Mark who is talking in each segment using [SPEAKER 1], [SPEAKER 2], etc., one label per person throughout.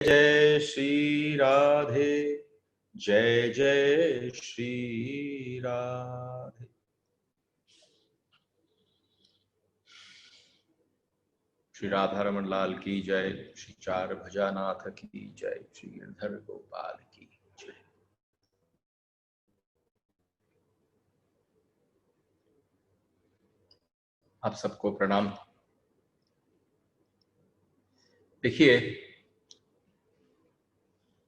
[SPEAKER 1] जय श्री राधे, जय जय श्री राधे। श्री राधा रमन लाल की जय, श्री चार भजानाथ की जय, श्री गिरधर गोपाल की जय। आप सबको प्रणाम। देखिए,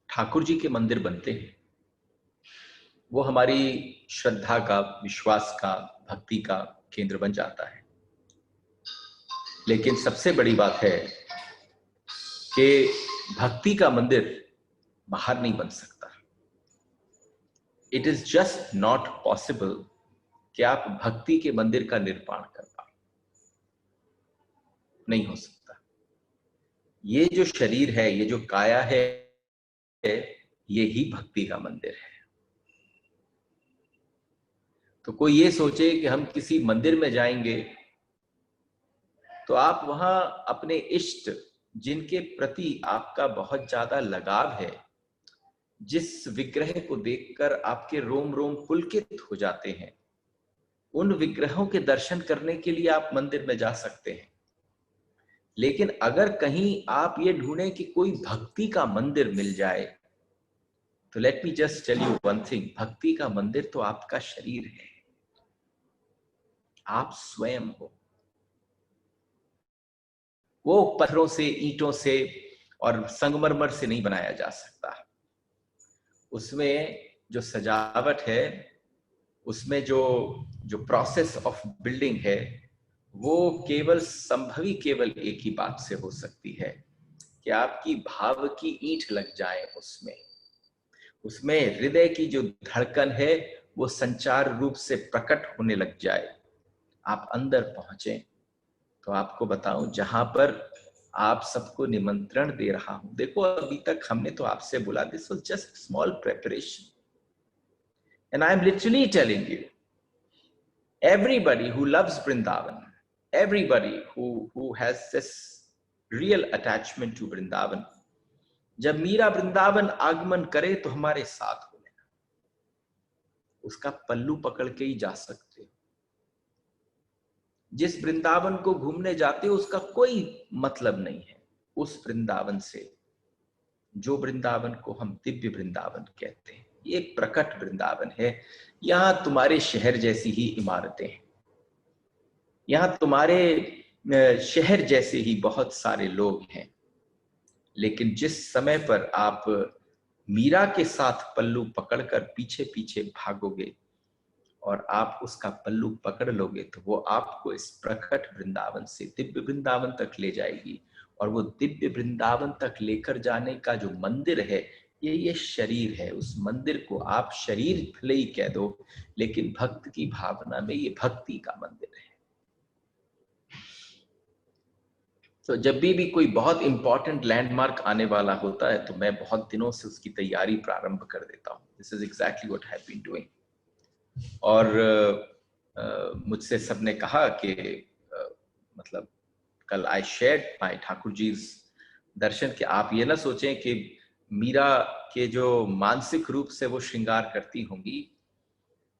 [SPEAKER 1] ठाकुर जी के मंदिर बनते हैं, वो हमारी श्रद्धा का, विश्वास का, भक्ति का केंद्र बन जाता है। लेकिन सबसे बड़ी बात है कि भक्ति का मंदिर बाहर नहीं बन सकता। It is just not possible कि आप भक्ति के मंदिर का निर्माण कर पाए, नहीं हो सकता। ये जो शरीर है, ये जो काया है, ये ही भक्ति का मंदिर है। तो कोई ये सोचे कि हम किसी मंदिर में जाएंगे तो आप वहां अपने इष्ट, जिनके प्रति आपका बहुत ज्यादा लगाव है, जिस विग्रह को देखकर आपके रोम रोम पुलकित हो जाते हैं, उन विग्रहों के दर्शन करने के लिए आप मंदिर में जा सकते हैं। लेकिन अगर कहीं आप ये ढूंढें कि कोई भक्ति का मंदिर मिल जाए, तो let me just tell you one thing, भक्ति का मंदिर तो आपका शरीर है, आप स्वयं हो। वो पत्थरों से, ईंटों से और संगमरमर से नहीं बनाया जा सकता। उसमें जो सजावट है, उसमें जो प्रोसेस ऑफ बिल्डिंग है, वो केवल संभवी केवल एक ही बात से हो सकती है कि आपकी भाव की ईंट लग जाए उसमें हृदय की जो धड़कन है वो संचार रूप से प्रकट होने लग जाए, आप अंदर पहुंचे। तो आपको बताऊं, जहां पर आप सबको निमंत्रण दे रहा हूं, देखो अभी तक हमने तो आपसे बोला, this was just small preparation, and I am literally telling you, everybody who loves Vrindavan, everybody who has this real attachment to Vrindavan, जब मीरा वृंदावन आगमन करे तो हमारे साथ हो लेना, उसका पल्लू पकड़ के ही जा सकते हो। जिस वृंदावन को घूमने जाते हो उसका कोई मतलब नहीं है उस वृंदावन से, जो वृंदावन को हम दिव्य वृंदावन कहते हैं। ये प्रकट वृंदावन है। यहां तुम्हारे शहर जैसी ही इमारतें हैं, यहां तुम्हारे शहर जैसे ही बहुत सारे लोग हैं। लेकिन जिस समय पर आप मीरा के साथ पल्लू पकड़कर पीछे पीछे भागोगे और आप उसका पल्लू पकड़ लोगे, तो वो आपको इस प्रकट वृंदावन से दिव्य वृंदावन तक ले जाएगी। और वो दिव्य वृंदावन तक लेकर जाने का जो मंदिर है, ये शरीर है। उस मंदिर को आप शरीर भले ही कह दो, लेकिन भक्त की भावना में ये भक्ति का मंदिर है। तो जब भी कोई बहुत इंपॉर्टेंट लैंडमार्क आने वाला होता है, तो मैं बहुत दिनों से उसकी तैयारी प्रारंभ कर देता हूँ। This is exactly what I have been doing. और मुझसे सबने कहा कि मतलब कल I shared my Thakur ji दर्शन, कि आप ये ना सोचें कि मीरा के जो मानसिक रूप से वो श्रृंगार करती होंगी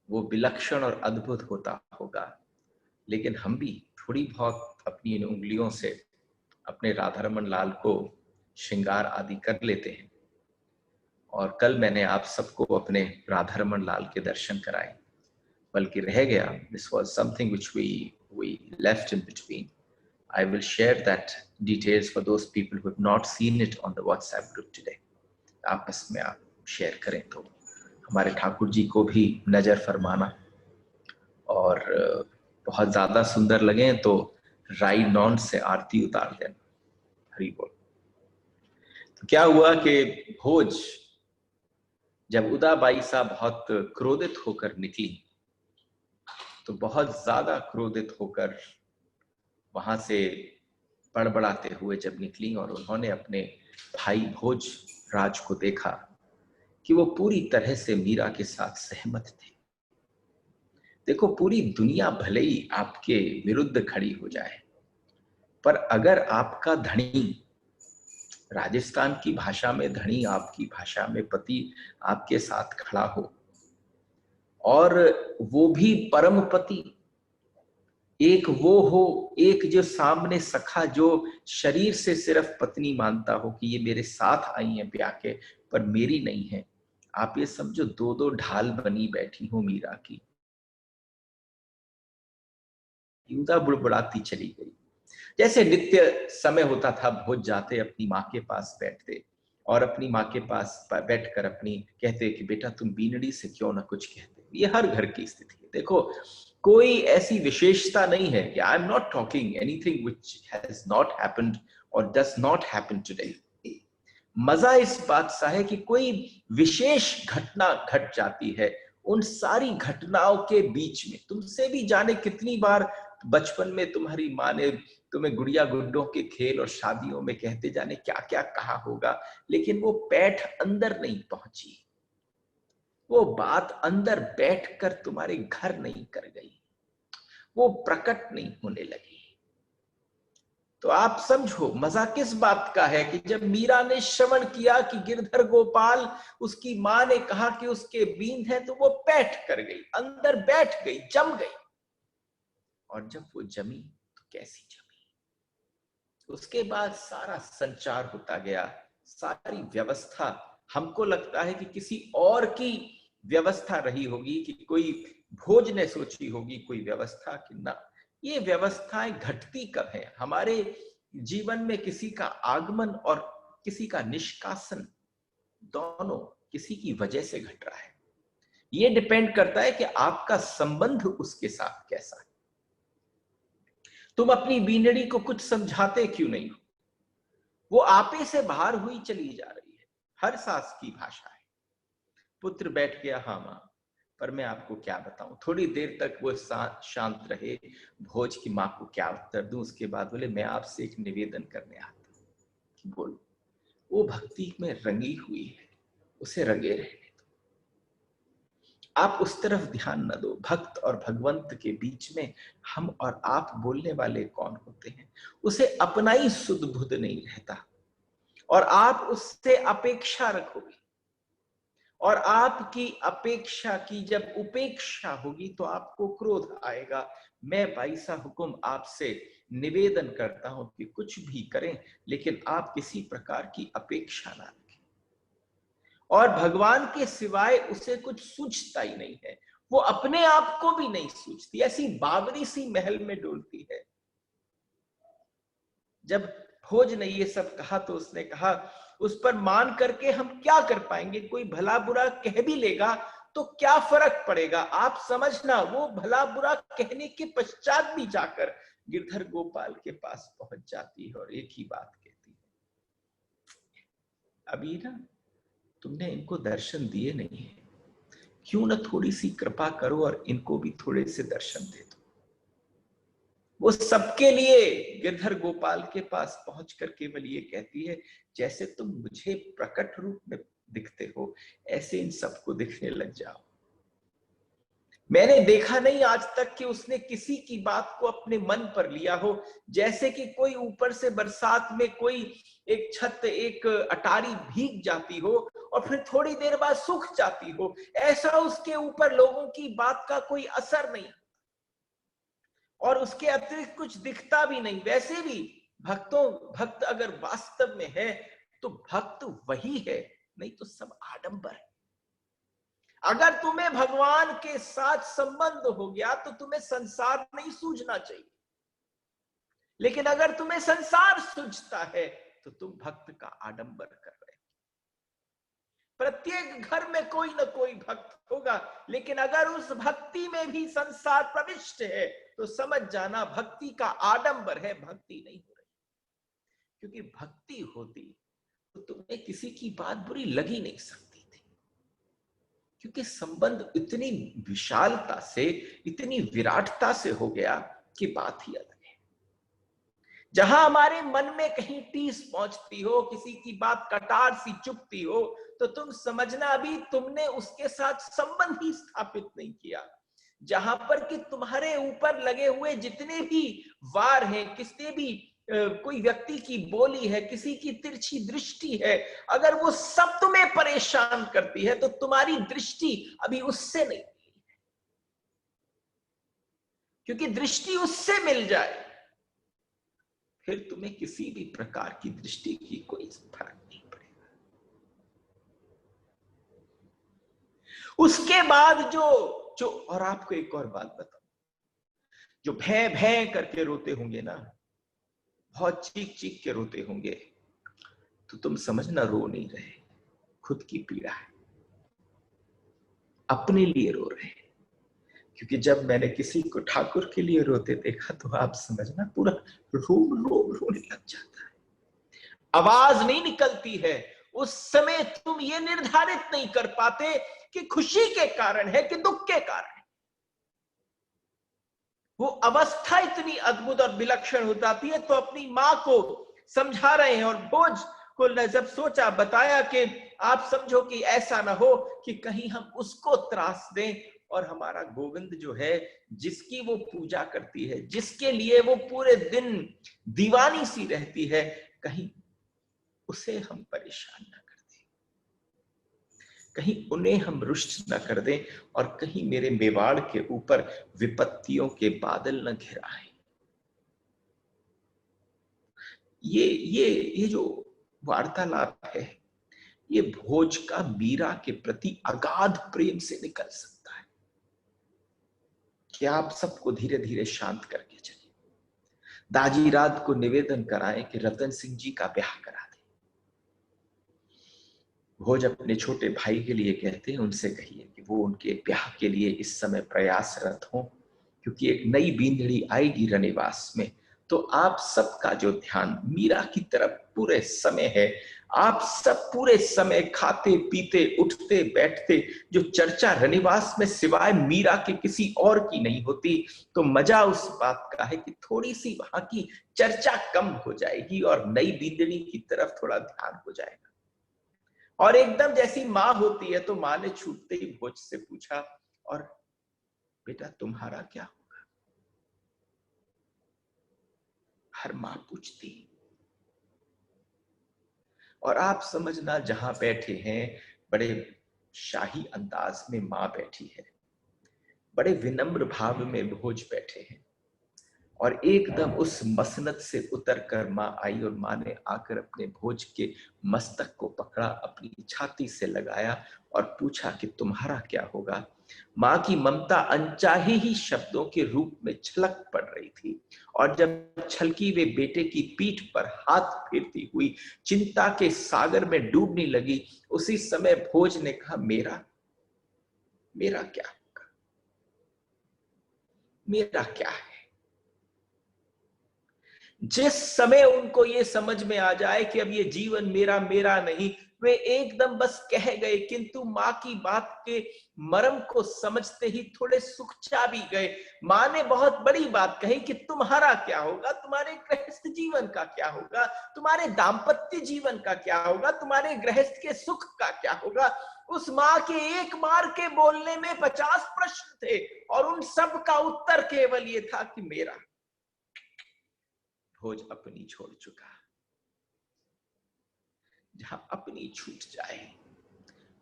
[SPEAKER 1] वो विलक्षण और अद्भुत होता होगा, लेकिन हम भी थोड़ी बहुत अपनी इन उंगलियों से अपने राधा रमन लाल को श्रृंगार आदि कर लेते हैं। और कल मैंने आप सबको अपने राधा रमन लाल के दर्शन कराए, बल्कि रह गया, this was something which we left in between. I will share that details for those people who have not seen it on the WhatsApp group today. आपस में आप शेयर करें तो हमारे ठाकुर जी को भी नजर फरमाना, और बहुत ज्यादा सुंदर लगे तो राई नॉन से आरती उतार देना। हरि बोल। तो क्या हुआ कि भोज, जब उदाबाई साहब बहुत क्रोधित होकर निकली, तो बहुत ज्यादा क्रोधित होकर वहां से बड़बड़ाते हुए जब निकली, और उन्होंने अपने भाई भोज राज को देखा कि वो पूरी तरह से मीरा के साथ सहमत थे। देखो, पूरी दुनिया भले ही आपके विरुद्ध खड़ी हो जाए, पर अगर आपका धनी राजस्थान की भाषा में धनी, आपकी भाषा में पति आपके साथ खड़ा हो, और वो भी परम पति, एक वो हो, एक जो सामने सखा, जो शरीर से सिर्फ पत्नी मानता हो कि ये मेरे साथ आई है ब्याह के, पर मेरी नहीं है। आप ये समझो, दो दो ढाल बनी बैठी हो मीरा की। युदा बुड़बुड़ाती चली गई। जैसे नित्य समय होता था, भोज जाते अपनी माँ के पास बैठते और अपनी माँ के पास बैठकर अपनी कहते कि बेटा तुम बीनड़ी से क्यों ना कुछ कहते। ये हर घर की स्थिति है। देखो, कोई ऐसी विशेषता नहीं है कि I am not talking anything which has not happened और डज नॉट हैपन टुडे। मजा इस बात सा है कि कोई विशेष घटना घट जाती है, उन सारी घटनाओं के बीच में तुमसे भी जाने कितनी बार बचपन में तुम्हारी माँ ने तुम्हें गुड़िया गुड्डों के खेल और शादियों में कहते जाने क्या क्या कहा होगा, लेकिन वो पैठ अंदर नहीं पहुंची, वो बात अंदर बैठकर तुम्हारे घर नहीं कर गई, वो प्रकट नहीं होने लगी। तो आप समझो मजा किस बात का है कि जब मीरा ने श्रवण किया कि गिरधर गोपाल, उसकी मां ने कहा कि उसके बींद है, तो वो बैठ कर गई, अंदर बैठ गई, जम गई। और जब वो जमी तो कैसी जमी, उसके बाद सारा संचार होता गया, सारी व्यवस्था, हमको लगता है कि किसी और की व्यवस्था रही होगी, कि कोई भोज ने सोची होगी कोई व्यवस्था, कि ना, ये व्यवस्थाएं घटती कब है हमारे जीवन में। किसी का आगमन और किसी का निष्कासन, दोनों किसी की वजह से घट रहा है। ये डिपेंड करता है कि आपका संबंध उसके साथ कैसा है। तुम अपनी बीनड़ी को कुछ समझाते क्यों नहीं हो? वो आपे से बाहर हुई चली जा रही है। हर सास की भाषा है। पुत्र बैठ गया, हाँ मां, पर मैं आपको क्या बताऊं। थोड़ी देर तक वो शांत रहे, भोज की मां को क्या उत्तर दूं। उसके बाद बोले मैं आपसे एक निवेदन करने आता हूं। बोलो। वो भक्ति में रंगी हुई है, उसे रंगे रहने दो, आप उस तरफ ध्यान न दो। भक्त और भगवंत के बीच में हम और आप बोलने वाले कौन होते हैं? उसे अपना ही सुध बुध नहीं रहता, और आप उससे अपेक्षा रखोगे, और आपकी अपेक्षा की जब उपेक्षा होगी तो आपको क्रोध आएगा। मैं भाई सा हुक्म आपसे निवेदन करता हूं कि कुछ भी करें, लेकिन आप किसी प्रकार की अपेक्षा ना रखें। और भगवान के सिवाय उसे कुछ सूझता ही नहीं है, वो अपने आप को भी नहीं सूझती, ऐसी बावरी सी महल में डोलती है। जब भोज ने ये सब कहा तो उसने कहा उस पर मान करके हम क्या कर पाएंगे, कोई भला बुरा कह भी लेगा तो क्या फर्क पड़ेगा। आप समझना, वो भला बुरा कहने के पश्चात भी जाकर गिरधर गोपाल के पास पहुंच जाती है और एक ही बात कहती है, अभी ना तुमने इनको दर्शन दिए नहीं है, क्यों ना थोड़ी सी कृपा करो और इनको भी थोड़े से दर्शन दे दो। वो सबके लिए गिरधर गोपाल के पास पहुंचकर केवल ये कहती है, जैसे तुम मुझे प्रकट रूप में दिखते हो, ऐसे इन सबको दिखने लग जाओ। मैंने देखा नहीं आज तक कि उसने किसी की बात को अपने मन पर लिया हो। जैसे कि कोई ऊपर से बरसात में कोई एक छत, एक अटारी भीग जाती हो और फिर थोड़ी देर बाद सूख जाती हो, ऐसा उसके ऊपर लोगों की बात का कोई असर नहीं, और उसके अतिरिक्त कुछ दिखता भी नहीं। वैसे भी भक्त अगर वास्तव में है तो भक्त वही है, नहीं तो सब आडंबर है। अगर तुम्हें भगवान के साथ संबंध हो गया तो तुम्हें संसार नहीं सूझना चाहिए, लेकिन अगर तुम्हें संसार सूझता है तो तुम भक्त का आडंबर कर रहे हो। प्रत्येक घर में कोई ना कोई भक्त होगा, लेकिन अगर उस भक्ति में भी संसार प्रविष्ट है तो समझ जाना भक्ति का आडंबर है, भक्ति नहीं हो रही। क्योंकि भक्ति होती तो तुम्हें किसी की बात बुरी लगी नहीं सकती थी, क्योंकि संबंध इतनी विशालता से, इतनी विराटता से हो गया कि बात ही अलग है। जहां हमारे मन में कहीं टीस पहुंचती हो, किसी की बात कटार सी चुभती हो, तो तुम समझना अभी तुमने उसके साथ संबंध ही स्थापित नहीं किया। जहां पर कि तुम्हारे ऊपर लगे हुए जितने भी वार हैं, कितने भी कोई व्यक्ति की बोली है, किसी की तिरछी दृष्टि है, अगर वो सब तुम्हें परेशान करती है तो तुम्हारी दृष्टि अभी उससे नहीं, क्योंकि दृष्टि उससे मिल जाए फिर तुम्हें किसी भी प्रकार की दृष्टि की कोई फर्क नहीं पड़ेगा। उसके बाद जो जो और आपको एक और बात बताऊं, जो भय भय करके रोते होंगे ना, बहुत चीख चीख के रोते होंगे, तो तुम समझना रो नहीं रहे, खुद की पीड़ा है, अपने लिए रो रहे हैं। क्योंकि जब मैंने किसी को ठाकुर के लिए रोते देखा तो आप समझना पूरा रोम रोम रोने लग जाता है, आवाज नहीं निकलती है। उस समय तुम ये निर्धारित नहीं कर पाते कि खुशी के कारण है कि दुख के कारण है। वो अवस्था इतनी अद्भुत और विलक्षण हो जाती है। तो अपनी मां को समझा रहे हैं और भोज को जब सोचा, बताया कि आप समझो कि ऐसा ना हो कि कहीं हम उसको त्रास दें, और हमारा गोविंद जो है, जिसकी वो पूजा करती है, जिसके लिए वो पूरे दिन दीवानी सी रहती है, कहीं उसे हम परेशान ना कर दें, कहीं उन्हें हम रुष्ट ना कर दें, और कहीं मेरे मेवाड़ के ऊपर विपत्तियों के बादल न घिराएं। ये जो वार्तालाप है, ये भोज का मीरा के प्रति अगाध प्रेम से निकल सकता है कि आप सबको धीरे धीरे शांत करके चलिए। दाजी रात को निवेदन कराएं कि रतन सिंह जी का ब्याह करा दें। भोज अपने छोटे भाई के लिए कहते हैं, उनसे कहिए कि वो उनके ब्याह के लिए इस समय प्रयासरत हों, क्योंकि एक नई बींदड़ी आएगी रनिवास में। तो आप सबका जो ध्यान मीरा की तरफ पूरे समय है, आप सब पूरे समय खाते पीते उठते बैठते, जो चर्चा रनिवास में सिवाय मीरा के किसी और की नहीं होती, तो मजा उस बात का है कि थोड़ी सी वहां की चर्चा कम हो जाएगी और नई बींदड़ी की तरफ थोड़ा ध्यान हो जाएगा। और एकदम जैसी माँ होती है, तो माँ ने छूटते ही भोज से पूछा, और बेटा तुम्हारा क्या होगा? हर माँ पूछती। और आप समझना, जहां बैठे हैं, बड़े शाही अंदाज में माँ बैठी है, बड़े विनम्र भाव में भोज बैठे हैं, और एकदम उस मसनद से उतर कर माँ आई, और माँ ने आकर अपने भोज के मस्तक को पकड़ा, अपनी छाती से लगाया और पूछा कि तुम्हारा क्या होगा। माँ की ममता अनचाहे ही शब्दों के रूप में छलक पड़ रही थी, और जब छलकी वे बेटे की पीठ पर हाथ फेरती हुई चिंता के सागर में डूबने लगी, उसी समय भोज ने कहा, मेरा मेरा क्या होगा, मेरा क्या है। जिस समय उनको ये समझ में आ जाए कि अब ये जीवन मेरा मेरा नहीं, वे एकदम बस कह गए, किंतु माँ की बात के मर्म को समझते ही थोड़े सुखचा भी गए। माँ ने बहुत बड़ी बात कही कि तुम्हारा क्या होगा, तुम्हारे गृहस्थ जीवन का क्या होगा, तुम्हारे दाम्पत्य जीवन का क्या होगा, तुम्हारे गृहस्थ के सुख का क्या होगा। उस माँ के एक बार के बोलने में 50 प्रश्न थे, और उन सब का उत्तर केवल ये था कि मेरा। भोज अपनी छोड़ चुका। जहां अपनी छूट जाए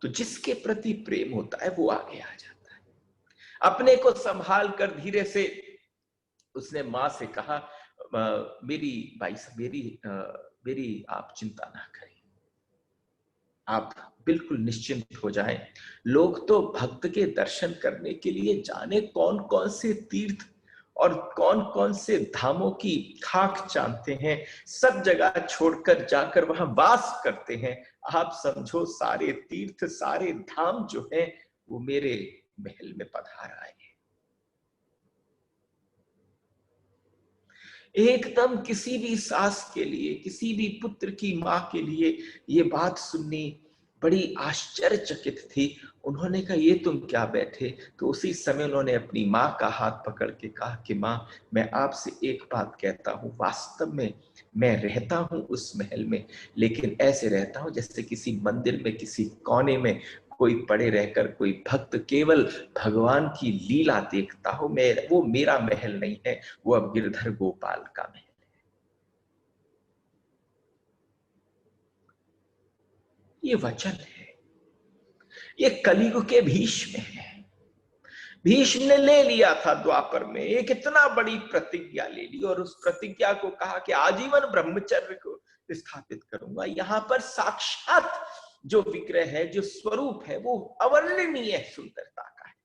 [SPEAKER 1] तो जिसके प्रति प्रेम होता है वो आगे आ जाता है। अपने को संभाल कर धीरे से उसने मां से कहा, मेरी भाई साहब, मेरी आप चिंता ना करें, आप बिल्कुल निश्चिंत हो जाएं। लोग तो भक्त के दर्शन करने के लिए जाने कौन कौन से तीर्थ और कौन कौन से धामों की खाक चाहते हैं, सब जगह छोड़कर जाकर वहां वास करते हैं। आप समझो, सारे तीर्थ सारे धाम जो हैं वो मेरे महल में पधार आए। एकदम किसी भी सास के लिए, किसी भी पुत्र की मां के लिए ये बात सुननी बड़ी आश्चर्यचकित थी। उन्होंने कहा, ये तुम क्या बैठे? तो उसी समय उन्होंने अपनी मां का हाथ पकड़ के कहा कि मां, मैं आपसे एक बात कहता हूं, वास्तव में मैं रहता हूं उस महल में, लेकिन ऐसे रहता हूं जैसे किसी मंदिर में किसी कोने में कोई पड़े रहकर कोई भक्त केवल भगवान की लीला देखता हो। मैं, वो मेरा महल नहीं है, वो अब गिरधर गोपाल का महल है। ये वचन है, ये कलयुग के भीष्म है। भीष्म ने ले लिया था द्वापर में, एक इतना बड़ी प्रतिज्ञा ले ली और उस प्रतिज्ञा को कहा कि आजीवन ब्रह्मचर्य को स्थापित करूंगा। यहाँ पर साक्षात जो विग्रह है, जो स्वरूप है, वो अवर्णनीय सुंदरता का है,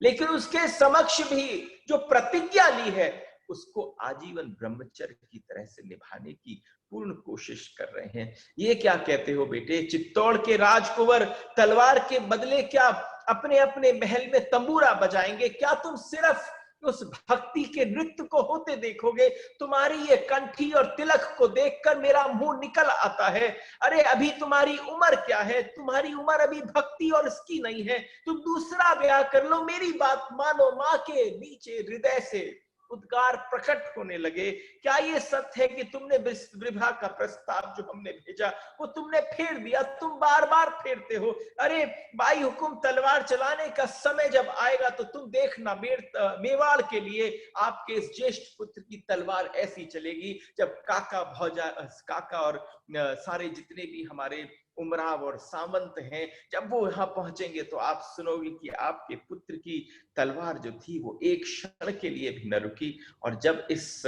[SPEAKER 1] लेकिन उसके समक्ष भी जो प्रतिज्ञा ली है उसको आजीवन ब्रह्मचर्य की तरह से निभाने की पूर्ण कोशिश कर रहे हैं। ये क्या कहते हो बेटे, चित्तौड़ के राजकुंवर तलवार के बदले क्या अपने अपने महल में तंबूरा बजाएंगे? क्या तुम सिर्फ उस भक्ति के नृत्य को होते देखोगे? तुम्हारी ये कंठी और तिलक को देखकर मेरा मुंह निकल आता है। अरे अभी तुम्हारी उम्र क्या है? तुम्हारी उम्र अभी भक्ति और इसकी नहीं है। तुम दूसरा ब्याह कर लो, मेरी बात मानो। मां के नीचे हृदय से उद्गार प्रकट होने लगे। क्या ये सत्य है कि तुमने विवाह का प्रस्ताव जो हमने भेजा वो तुमने फेर दिया? तुम बार बार फेरते हो। अरे भाई हुकुम, तलवार चलाने का समय जब आएगा तो तुम देखना, मेवाड़ के लिए आपके इस ज्येष्ठ पुत्र की तलवार ऐसी चलेगी जब काका भौजा, काका और सारे जितने भी हमारे उमराव और सामंत हैं, जब वो यहाँ पहुंचेंगे तो आप सुनोगे कि आपके पुत्र की तलवार जो थी वो एक क्षण के लिए भी न रुकी। और जब इस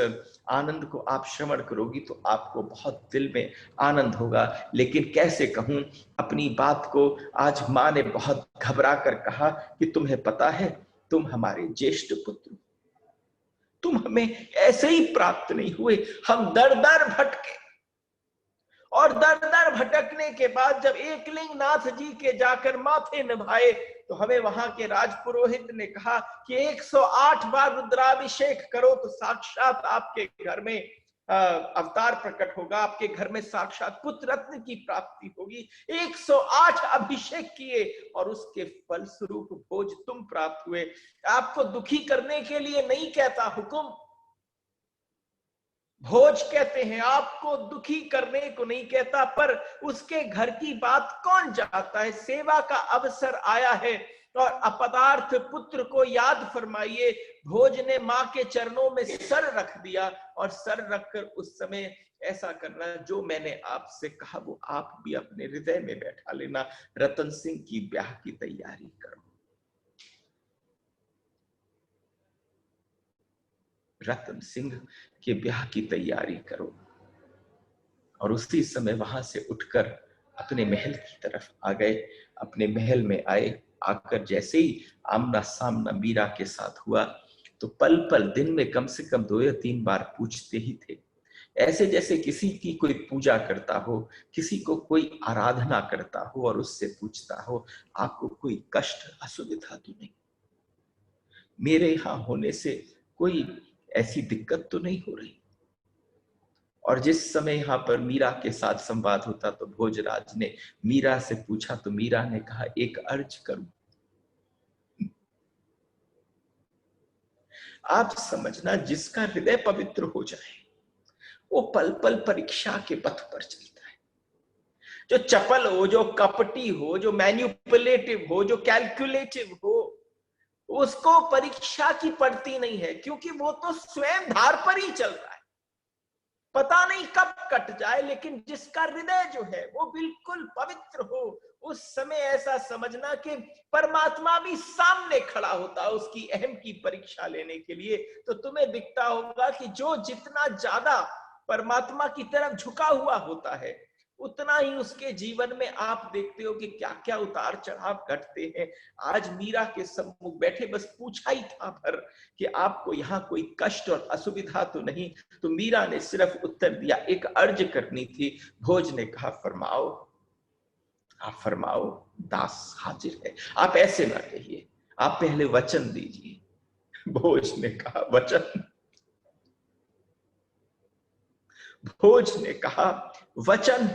[SPEAKER 1] आनंद को आप श्रवण करोगी तो आपको बहुत दिल में आनंद होगा। लेकिन कैसे कहूं अपनी बात को, आज मां ने बहुत घबरा कर कहा कि तुम्हें पता है, तुम हमारे ज्येष्ठ पुत्र, तुम हमें ऐसे ही प्राप्त नहीं हुए, हम दर दर भटके। और दर दर भटकने के बाद जब एकलिंग नाथ जी के जाकर माथे निभाए तो हमें वहां के राजपुरोहित ने कहा कि 108 बार रुद्राभिषेक करो तो साक्षात आपके घर में अवतार प्रकट होगा, आपके घर में साक्षात पुत्र रत्न की प्राप्ति होगी। 108 अभिषेक किए और उसके फलस्वरूप भोज तुम प्राप्त हुए। आपको दुखी करने के लिए नहीं कहता हुकुम, भोज कहते हैं, आपको दुखी करने को नहीं कहता। पर उसके घर की बात कौन जानता है? सेवा का अवसर आया है और अपदार्थ पुत्र को याद फरमाइए। भोज ने मां के चरणों में सर रख दिया और सर रखकर उस समय ऐसा करना जो मैंने आपसे कहा वो आप भी अपने हृदय में बैठा लेना। रतन सिंह की ब्याह की तैयारी करो, रतन सिंह के ब्याह की तैयारी करो। और उसी समय वहां से उठकर अपने महल की तरफ आ गए। अपने महल में आए, आकर जैसे ही आमना सामना मीरा के साथ हुआ तो पल पल दिन में कम से कम 2 या 3 बार पूछते ही थे, ऐसे जैसे किसी की कोई पूजा करता हो, किसी को कोई आराधना करता हो और उससे पूछता हो, आपको कोई कष्ट असुविधा तो नहीं? मेरे यहां होने से कोई ऐसी दिक्कत तो नहीं हो रही? और जिस समय यहाँ पर मीरा के साथ संवाद होता तो भोजराज ने मीरा से पूछा तो मीरा ने कहा, एक अर्ज करूं? आप समझना, जिसका हृदय पवित्र हो जाए वो पल पल परीक्षा के पथ पर चलता है। जो चपल हो, जो कपटी हो, जो मैन्युपुलेटिव हो, जो कैलकुलेटिव हो, उसको परीक्षा की पड़ती नहीं है, क्योंकि वो तो स्वयं धार पर ही चल रहा है। पता नहीं कब कट जाए, लेकिन जिसका हृदय जो है वो बिल्कुल पवित्र हो, उस समय ऐसा समझना कि परमात्मा भी सामने खड़ा होता है उसकी अहम की परीक्षा लेने के लिए। तो तुम्हें दिखता होगा कि जो जितना ज्यादा परमात्मा की तरफ झुका हुआ होता है उतना ही उसके जीवन में आप देखते हो कि क्या क्या उतार चढ़ाव घटते हैं। आज मीरा के सम्मुख बैठे बस पूछा ही था भर कि आपको यहाँ कोई कष्ट और असुविधा तो नहीं? तो मीरा ने सिर्फ उत्तर दिया, एक अर्ज करनी थी। भोज ने कहा, फरमाओ, आप फरमाओ, दास हाजिर है। आप ऐसे ना कहिए, आप पहले वचन दीजिए। भोज ने कहा, वचन? भोज ने कहा, वचन?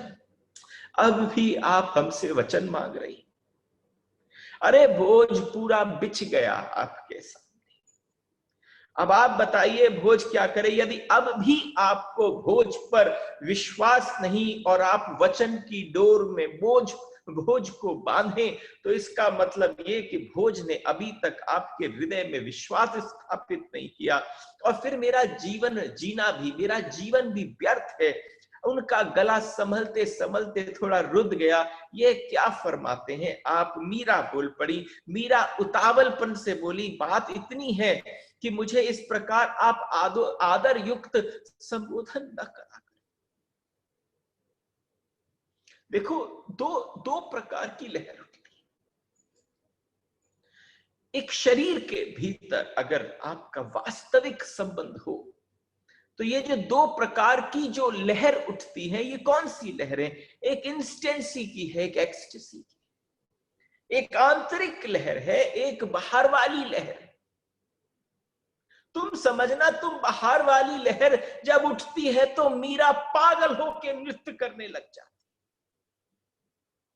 [SPEAKER 1] अब भी आप हमसे वचन मांग रही? अरे भोज पूरा बिछ गया आपके सामने। अब आप बताइए भोज क्या करे? यदि अब भी आपको भोज पर विश्वास नहीं और आप वचन की डोर में भोज को बांधे तो इसका मतलब ये कि भोज ने अभी तक आपके हृदय में विश्वास स्थापित नहीं किया और फिर मेरा जीवन जीना भी, मेरा जीवन भी व्यर्थ है। उनका गला संभलते संभलते थोड़ा रुद गया। ये क्या फरमाते हैं आप? मीरा बोल पड़ी। मीरा उतावलपन से बोली, बात इतनी है कि मुझे इस प्रकार आप आदर युक्त संबोधन न करा करें। देखो, दो प्रकार की लहर उठती है। एक शरीर के भीतर अगर आपका वास्तविक संबंध हो तो ये जो दो प्रकार की जो लहर उठती है, ये कौन सी लहर है? एक इंस्टेंसी की है, एक एक्सटेसी की। एक आंतरिक लहर है, एक बाहर वाली लहर। तुम समझना, तुम बाहर वाली लहर जब उठती है तो मीरा पागल होकर नृत्य करने लग जाती,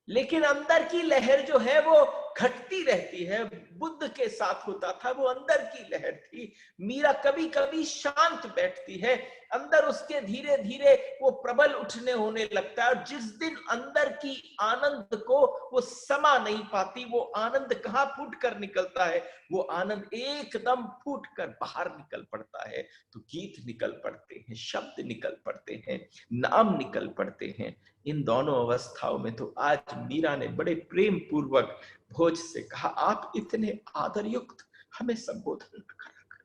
[SPEAKER 1] लेकिन अंदर की लहर जो है वो घटती रहती है। बुद्ध के साथ होता था, वो अंदर की लहर थी। मीरा कभी कभी शांत बैठती है, अंदर उसके धीरे धीरे वो प्रबल उठने होने लगता है। और जिस दिन अंदर की आनंद को वो समा नहीं पाती, वो आनंद कहाँ फूट कर निकलता है? वो आनंद एकदम फूट कर बाहर निकल पड़ता है। तो गीत निकल पड़ते हैं, शब्द निकल पड़ते हैं, नाम निकल पड़ते हैं। इन दोनों अवस्थाओं में तो आज मीरा ने बड़े प्रेम पूर्वक भोज से कहा, आप इतने आदर युक्त हमें संबोधन करा कर।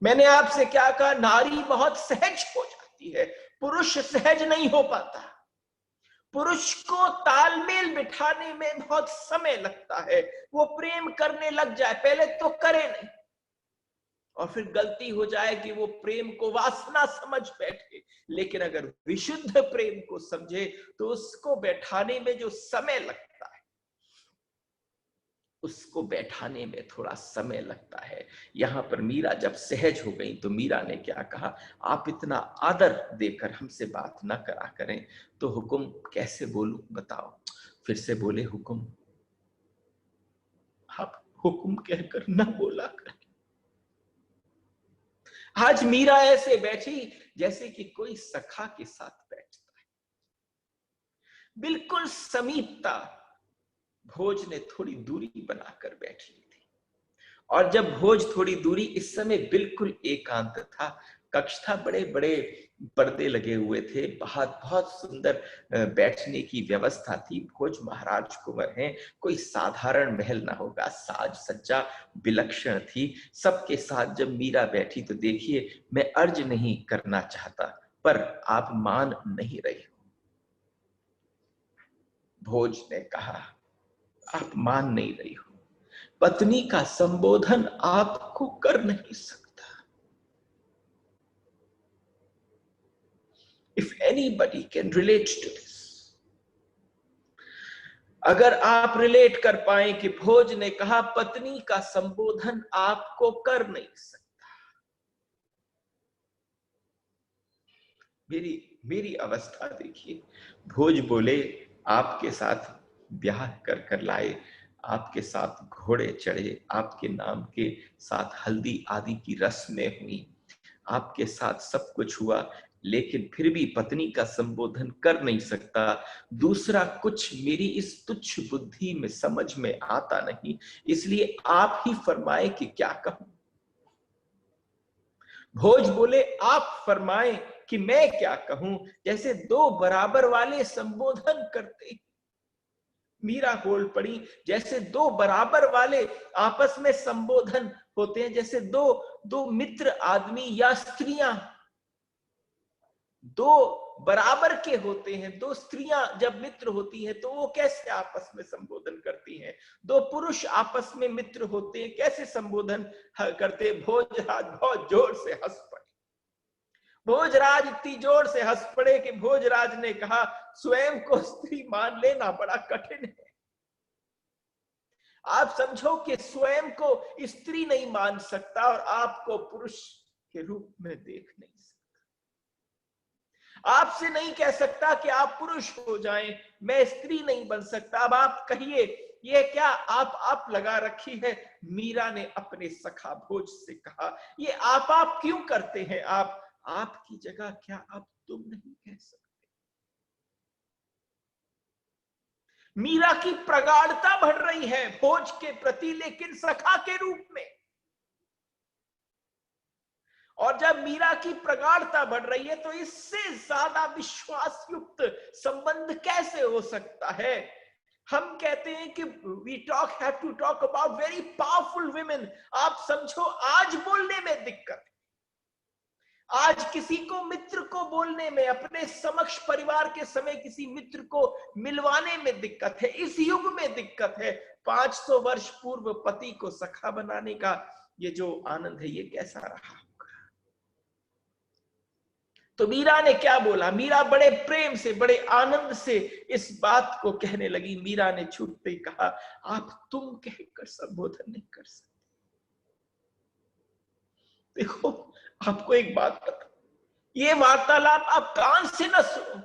[SPEAKER 1] मैंने आपसे क्या कहा? नारी बहुत सहज हो जाती है, पुरुष सहज नहीं हो पाता। पुरुष को तालमेल बिठाने में बहुत समय लगता है। वो प्रेम करने लग जाए, पहले तो करे नहीं, और फिर गलती हो जाए कि वो प्रेम को वासना समझ बैठे। लेकिन अगर विशुद्ध प्रेम को समझे तो उसको बैठाने में जो समय लगता है, उसको बैठाने में थोड़ा समय लगता है। यहां पर मीरा जब सहज हो गई तो मीरा ने क्या कहा? आप इतना आदर देकर हमसे बात ना करा करें तो हुक्म कैसे बोलूं बताओ? फिर से बोले, हुक्म। आप हुक्म कहकर ना बोला करें। आज मीरा ऐसे बैठी जैसे कि कोई सखा के साथ बैठता है, बिल्कुल समीपता। भोज ने थोड़ी दूरी बनाकर बैठी थी, और जब भोज थोड़ी दूरी, इस समय बिल्कुल एकांत था। कक्ष था, बड़े बड़े पर्दे लगे हुए थे, बहुत बहुत सुंदर बैठने की व्यवस्था थी। भोज महाराज कुंवर हैं, कोई साधारण महल ना होगा। साज सज्जा विलक्षण थी। सबके साथ जब मीरा बैठी तो देखिए, मैं अर्ज नहीं करना चाहता, पर आप मान नहीं रहे हो। भोज ने कहा, आप मान नहीं रही हो, पत्नी का संबोधन आपको कर नहीं सकता। If anybody can relate to this, अगर आप रिलेट कर पाए कि भोज ने कहा पत्नी का संबोधन आपको कर नहीं सकता। मेरी अवस्था देखिए। भोज बोले, आपके साथ ब्याह कर कर लाए, आपके साथ घोड़े चढ़े, आपके नाम के साथ हल्दी आदि की रस्में हुई, आपके साथ सब कुछ हुआ, लेकिन फिर भी पत्नी का संबोधन कर नहीं सकता। दूसरा कुछ मेरी इस तुच्छ बुद्धि में समझ में आता नहीं, इसलिए आप ही फरमाए कि क्या कहूं। भोज बोले, आप फरमाए कि मैं क्या कहूं। जैसे दो बराबर वाले संबोधन करते। मीरा बोल पड़ी, जैसे दो बराबर वाले आपस में संबोधन होते हैं, जैसे दो दो मित्र आदमी या स्त्रियां दो बराबर के होते हैं। दो स्त्रियां जब मित्र होती हैं तो वो कैसे आपस में संबोधन करती हैं? दो पुरुष आपस में मित्र होते हैं, कैसे संबोधन करते? भोजराज बहुत जोर से हंस पड़े। भोजराज इतनी जोर से हंस पड़े कि भोजराज ने कहा, स्वयं को स्त्री मान लेना बड़ा कठिन है। आप समझो कि स्वयं को स्त्री नहीं मान सकता और आपको पुरुष के रूप में देख नहीं सकता। आपसे नहीं कह सकता कि आप पुरुष हो जाएं, मैं स्त्री नहीं बन सकता। अब आप कहिए, ये क्या आप लगा रखी है? मीरा ने अपने सखा भोज से कहा, ये आप क्यों करते हैं? आपकी जगह क्या अब तुम नहीं कह सकते? मीरा की प्रगाढ़ता बढ़ रही है भोज के प्रति, लेकिन सखा के रूप में।
[SPEAKER 2] और जब मीरा की प्रगाढ़ता बढ़ रही है तो इससे ज्यादा विश्वास युक्त संबंध कैसे हो सकता है। हम कहते हैं कि we have to talk about very powerful women. आप समझो आज बोलने में दिक्कत, आज किसी को मित्र को बोलने में, अपने समक्ष परिवार के समय किसी मित्र को मिलवाने में दिक्कत है, इस युग में दिक्कत है। 500 वर्ष पूर्व पति को सखा बनाने का ये जो आनंद है, ये कैसा रहा होगा। तो मीरा ने क्या बोला, मीरा बड़े प्रेम से, बड़े आनंद से इस बात को कहने लगी। मीरा ने छूटते ही कहा, आप तुम कहकर संबोधन नहीं कर सकते। देखो, आपको एक बात बता, ये वार्तालाप आप कान से न सुनो,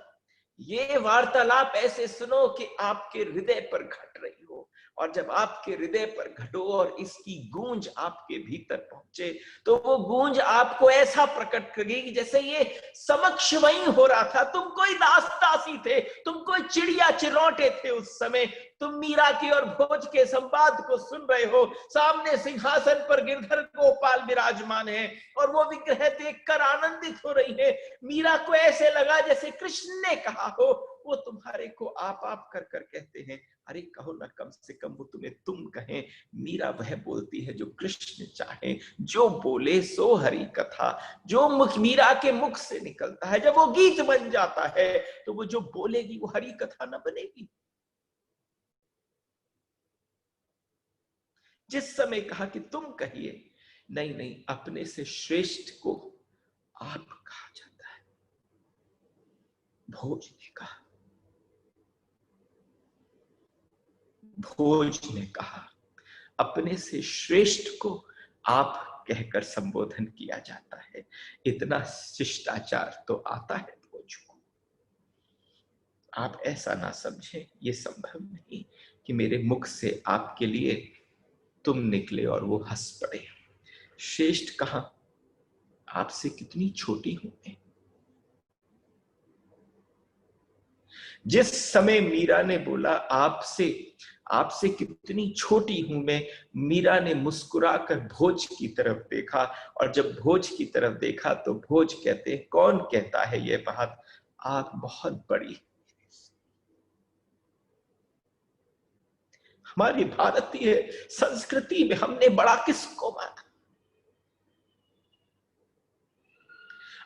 [SPEAKER 2] ये वार्तालाप ऐसे सुनो कि आपके हृदय पर घट रही हो। और जब आपके हृदय पर घटो और इसकी गूंज आपके भीतर पहुंचे, तो वो गूंज आपको ऐसा प्रकट करेगी जैसे ये समक्ष वहीं हो रहा था। तुम कोई दास दासी थे, तुम कोई चिड़िया चिरौटे थे उस समय। तुम मीरा की और भोज के संवाद को सुन रहे हो। सामने सिंहासन पर गिरधर गोपाल विराजमान है और वो विग्रह देखकर आनंदित हो रही है। मीरा को ऐसे लगा जैसे कृष्ण ने कहा हो। वो तुम्हारे को आप कर कर कहते हैं, अरे कहो ना, कम से कम वो तुम्हें तुम कहें। मीरा वह बोलती है जो कृष्ण चाहे, जो बोले सो हरि कथा, जो मुख मीरा के मुख से निकलता है, जब वो गीत बन जाता है तो वो जो बोलेगी वो हरि कथा न बनेगी। जिस समय कहा कि तुम कहिए, नहीं नहीं, अपने से श्रेष्ठ को आप कहा जाता है। भोज ने कहा, भोज ने कहा, अपने से श्रेष्ठ को आप कहकर संबोधन किया जाता है। इतना शिष्टाचार तो आता है भोज को। आप ऐसा ना समझें, ये संभव नहीं कि मेरे मुख से आपके लिए तुम निकले और वो हंस पड़े। श्रेष्ठ कहां, आपसे कितनी छोटी हूं मैं। जिस समय मीरा ने बोला आपसे आपसे कितनी छोटी हूं मैं, मीरा ने मुस्कुराकर भोज की तरफ देखा। और जब भोज की तरफ देखा तो भोज कहते, कौन कहता है ये बात, आप बहुत बड़ी। हमारी भारतीय संस्कृति में हमने बड़ा किसको माना।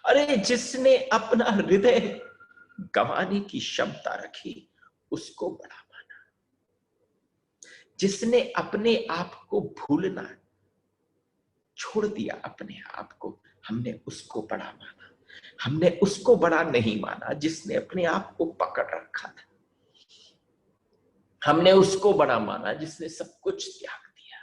[SPEAKER 2] अरे जिसने अपना हृदय गंवाने की क्षमता रखी उसको बड़ा माना। जिसने अपने आप को भूलना छोड़ दिया, अपने आप को, हमने उसको बड़ा माना। हमने उसको बड़ा नहीं माना जिसने अपने आप को पकड़ रखा था। हमने उसको बड़ा माना जिसने सब कुछ त्याग दिया।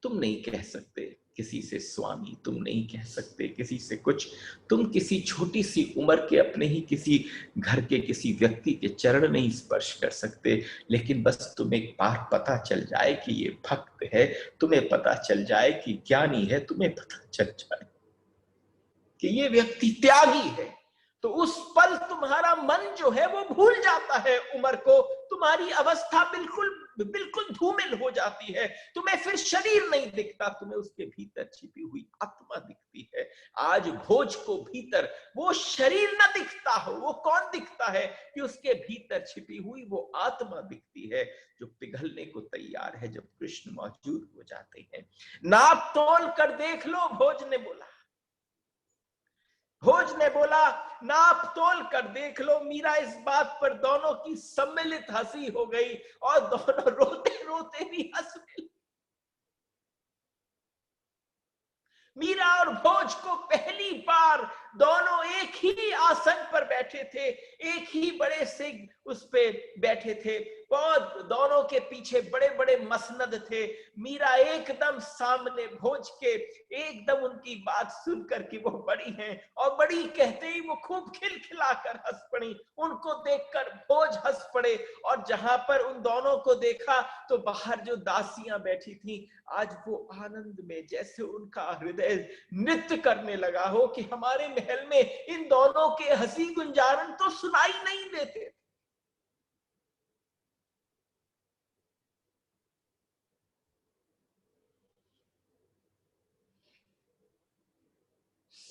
[SPEAKER 2] तुम नहीं कह सकते किसी से स्वामी, तुम नहीं कह सकते किसी से कुछ। तुम किसी छोटी सी उम्र के अपने ही किसी घर के किसी व्यक्ति के चरण नहीं स्पर्श कर सकते। लेकिन बस तुम्हें एक बार पता चल जाए कि ये भक्त है, तुम्हें पता चल जाए कि ज्ञानी है, तुम्हें पता चल जाए कि ये व्यक्ति त्यागी है, तो उस पल तुम्हारा मन जो है वो भूल जाता है उम्र को। तुम्हारी अवस्था बिल्कुल बिल्कुल धूमिल हो जाती है। तुम्हें फिर शरीर नहीं दिखता, तुम्हें उसके भीतर छिपी हुई आत्मा दिखती है। आज भोज को भीतर वो शरीर न दिखता हो, वो कौन दिखता है कि उसके भीतर छिपी हुई वो आत्मा दिखती है जो पिघलने को तैयार है जब कृष्ण मौजूद हो जाते हैं। नाप तोल कर देख लो, भोज ने बोला। भोज ने बोला, नाप तोल कर देख लो। मीरा इस बात पर दोनों की सम्मिलित हंसी हो गई और दोनों रोते रोते भी हंस गए। मीरा और भोज को पहली बार दोनों एक ही आसन पर बैठे थे, एक ही बड़े से उस पे बैठे थे। बहुत दोनों के पीछे बड़े बड़े मसनद थे। मीरा एकदम सामने भोज के, एकदम उनकी बात सुनकर कि वो बड़ी हैं और बड़ी कहते ही वो खूब खिलखिलाकर हंस पड़ी। उनको देखकर भोज हंस पड़े। और जहां पर उन दोनों को देखा तो बाहर जो दासियां बैठी थी, आज वो आनंद में जैसे उनका हृदय नृत्य करने लगा हो कि हमारे महल में इन दोनों के हंसी गुंजारण तो सुनाई नहीं देते।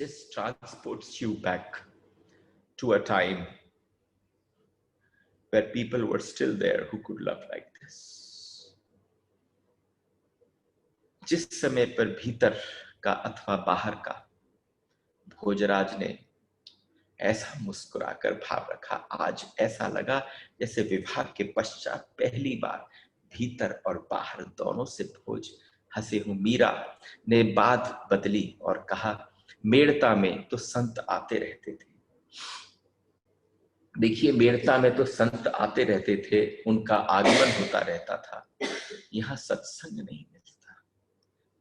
[SPEAKER 1] This transports you back to a time where people were still there who could love like this. जिस समय पर भीतर का अथवा बाहर का भोजराज ने ऐसा मुस्कुराकर भाव रखा, आज ऐसा लगा जैसे विवाह के पश्चात पहली बार भीतर और बाहर दोनों से भोज हंसे हूं। मीरा ने बात बदली और कहा, मेड़ता में तो संत आते रहते थे। देखिए, मेड़ता में तो संत आते रहते थे, उनका आगमन होता रहता था। यहां सत्संग नहीं मिलता।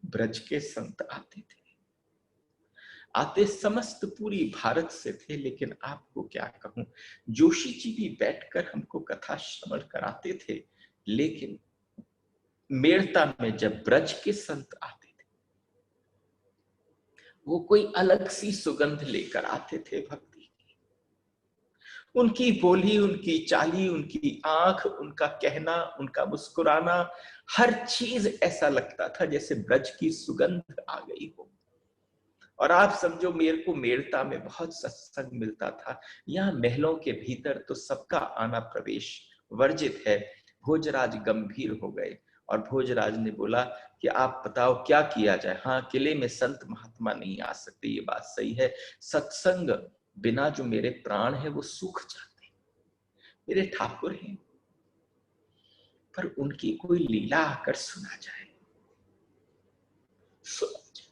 [SPEAKER 1] ब्रज के संत आते थे, आते समस्त पूरी भारत से थे, लेकिन आपको क्या कहूं, जोशी जी भी बैठकर हमको कथा श्रवण कराते थे, लेकिन मेड़ता में जब ब्रज के संत आते थे, वो कोई अलग सी सुगंध लेकर आते थे भक्ति की। उनकी बोली, उनकी चाली, उनकी आंख, उनका कहना, उनका मुस्कुराना, हर चीज ऐसा लगता था जैसे ब्रज की सुगंध आ गई हो। और आप समझो, मेरे को मेड़ता में बहुत सत्संग मिलता था। यहाँ महलों के भीतर तो सबका आना प्रवेश वर्जित है। भोजराज गंभीर हो गए और भोजराज ने बोला कि आप बताओ क्या किया जाए। हाँ, किले में संत महात्मा नहीं आ सकते, ये बात सही है। सत्संग बिना जो मेरे प्राण है वो सूख जाते। मेरे ठाकुर हैं, पर उनकी कोई लीला आकर सुना जाए, सुना जाए।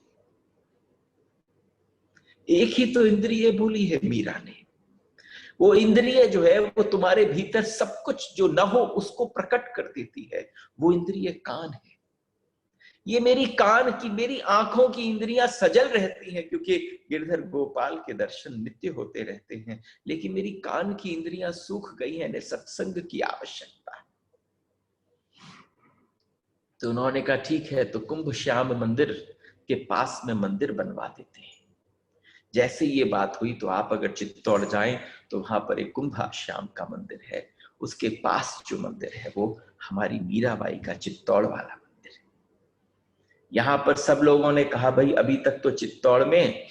[SPEAKER 1] एक ही तो इंद्रिय बोली है मीरा ने। वो इंद्रिय जो है वो तुम्हारे भीतर सब कुछ जो न हो उसको प्रकट कर देती है। वो इंद्रिय कान है। ये मेरी कान की, मेरी आंखों की इंद्रियां सजल रहती हैं, क्योंकि गिरधर गोपाल के दर्शन नित्य होते रहते हैं, लेकिन मेरी कान की इंद्रियां सूख गई हैं। इन्हें सत्संग की आवश्यकता है। तो उन्होंने कहा ठीक है, तो कुंभ श्याम मंदिर के पास में मंदिर बनवा देते हैं। जैसे ये बात हुई तो आप अगर चित्तौड़ जाएं तो वहां पर एक कुंभा श्याम का मंदिर है। उसके पास जो मंदिर है वो हमारी मीराबाई का चित्तौड़ वाला मंदिर है। यहां पर सब लोगों ने कहा, भाई अभी तक तो चित्तौड़ में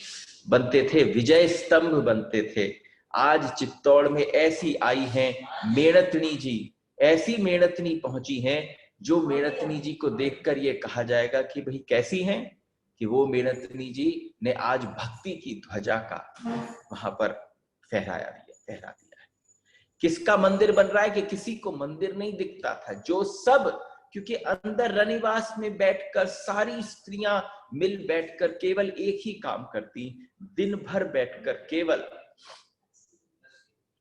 [SPEAKER 1] बनते थे विजय स्तंभ बनते थे, आज चित्तौड़ में ऐसी आई हैं मेणतनी जी, ऐसी मेणतनी पहुंची हैं जो मेणतनी जी को देखकर ये कहा जाएगा कि भाई कैसी हैं, कि वो मेणतनी जी ने आज भक्ति की ध्वजा का वहां पर फहरा दिया है। किसका मंदिर बन रहा है कि किसी को मंदिर नहीं दिखता था, जो सब, क्योंकि अंदर रनिवास में बैठकर सारी स्त्रियां मिल बैठकर केवल एक ही काम करती, दिन भर बैठकर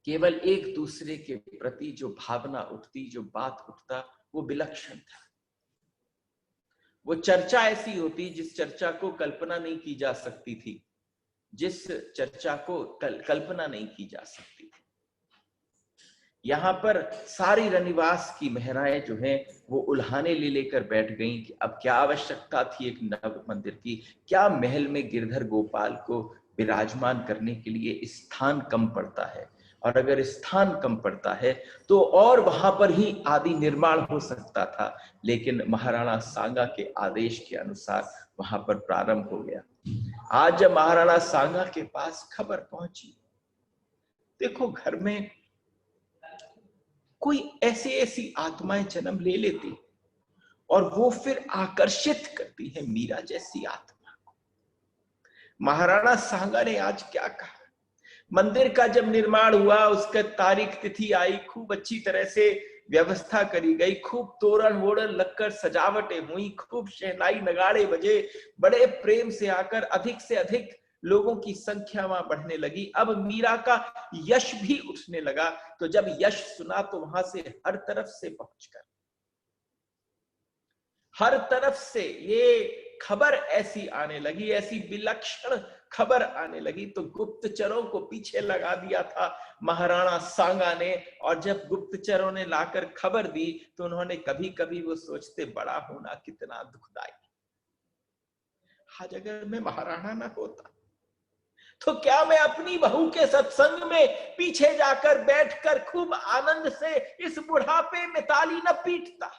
[SPEAKER 1] केवल एक दूसरे के प्रति जो भावना उठती, जो बात उठता, वो विलक्षण था। वो चर्चा ऐसी होती जिस चर्चा को कल्पना नहीं की जा सकती थी, जिस चर्चा को कल्पना नहीं की जा सकती थी। यहां पर सारी रनिवास की महिलाएं जो हैं वो उल्हाने ले लेकर बैठ गईं कि अब क्या आवश्यकता थी एक नव मंदिर की, क्या महल में गिरधर गोपाल को विराजमान करने के लिए स्थान कम पड़ता है, और अगर स्थान कम पड़ता है तो और वहां पर ही आदि निर्माण हो सकता था, लेकिन महाराणा सांगा के आदेश के अनुसार वहां पर प्रारंभ हो गया। आज जब महाराणा सांगा के पास खबर पहुंची, देखो घर में कोई ऐसी आत्माएं जन्म ले लेती और वो फिर आकर्षित करती है मीरा जैसी आत्मा को। महाराणा सांगा ने आज क्या कहा, मंदिर का जब निर्माण हुआ, उसका तारीख तिथि आई, खूब अच्छी तरह से व्यवस्था करी गई, खूब तोरण वोरण लगकर सजावटें हुई, खूब शहनाई नगाड़े बजे, बड़े प्रेम से आकर अधिक से अधिक लोगों की संख्या वहां बढ़ने लगी। अब मीरा का यश भी उठने लगा। तो जब यश सुना तो वहां से हर तरफ से पहुंचकर, हर तरफ से ये खबर ऐसी आने लगी, ऐसी विलक्षण खबर आने लगी, तो गुप्तचरों को पीछे लगा दिया था महाराणा सांगा ने। और जब गुप्तचरों ने लाकर खबर दी तो उन्होंने कभी कभी वो सोचते, बड़ा होना कितना दुखदाई। आज अगर मैं महाराणा ना होता तो क्या मैं अपनी बहू के सत्संग में पीछे जाकर बैठकर खूब आनंद से इस बुढ़ापे में ताली न पीटता।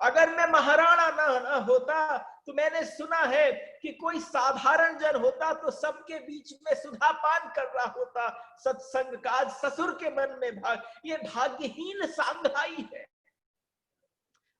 [SPEAKER 2] अगर मैं महाराणा ना होता तो मैंने सुना है कि कोई साधारण जन होता तो सबके बीच में सुधापान कर रहा होता, सत्संग का आज ससुर के मन में भाग। ये भाग्यहीन सांघाई है।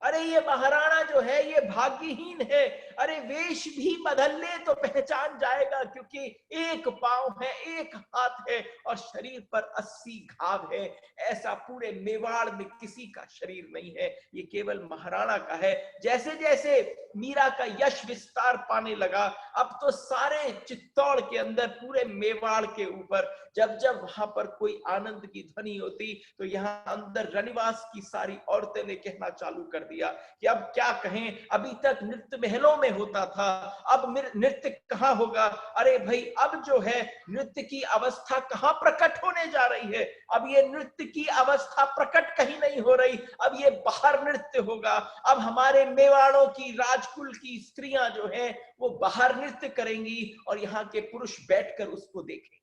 [SPEAKER 2] अरे ये महाराणा जो है ये भाग्यहीन है। अरे वेश भी बदल ले तो पहचान जाएगा, क्योंकि एक पांव है, एक हाथ है और शरीर पर 80 घाव है। ऐसा पूरे मेवाड़ में किसी का शरीर नहीं है, ये केवल महाराणा का है। जैसे जैसे मीरा का यश विस्तार पाने लगा, अब तो सारे चित्तौड़ के अंदर, पूरे मेवाड़ के ऊपर जब जब वहां पर कोई आनंद की ध्वनि होती तो यहाँ अंदर रनिवास की सारी औरतें ने कहना चालू कर दिया कि अब क्या कहें, अभी तक नृत्य महलों में होता था, अब नृत्य कहाँ होगा। अरे भाई अब जो है नृत्य की अवस्था कहाँ प्रकट होने जा रही है। अब ये नृत्य की अवस्था प्रकट कहीं नहीं हो रही, अब ये बाहर नृत्य होगा। अब हमारे मेवाड़ों की राजकुल की स्त्रियां जो है वो बाहर नृत्य करेंगी और यहाँ के पुरुष बैठकर उसको देखेंगे।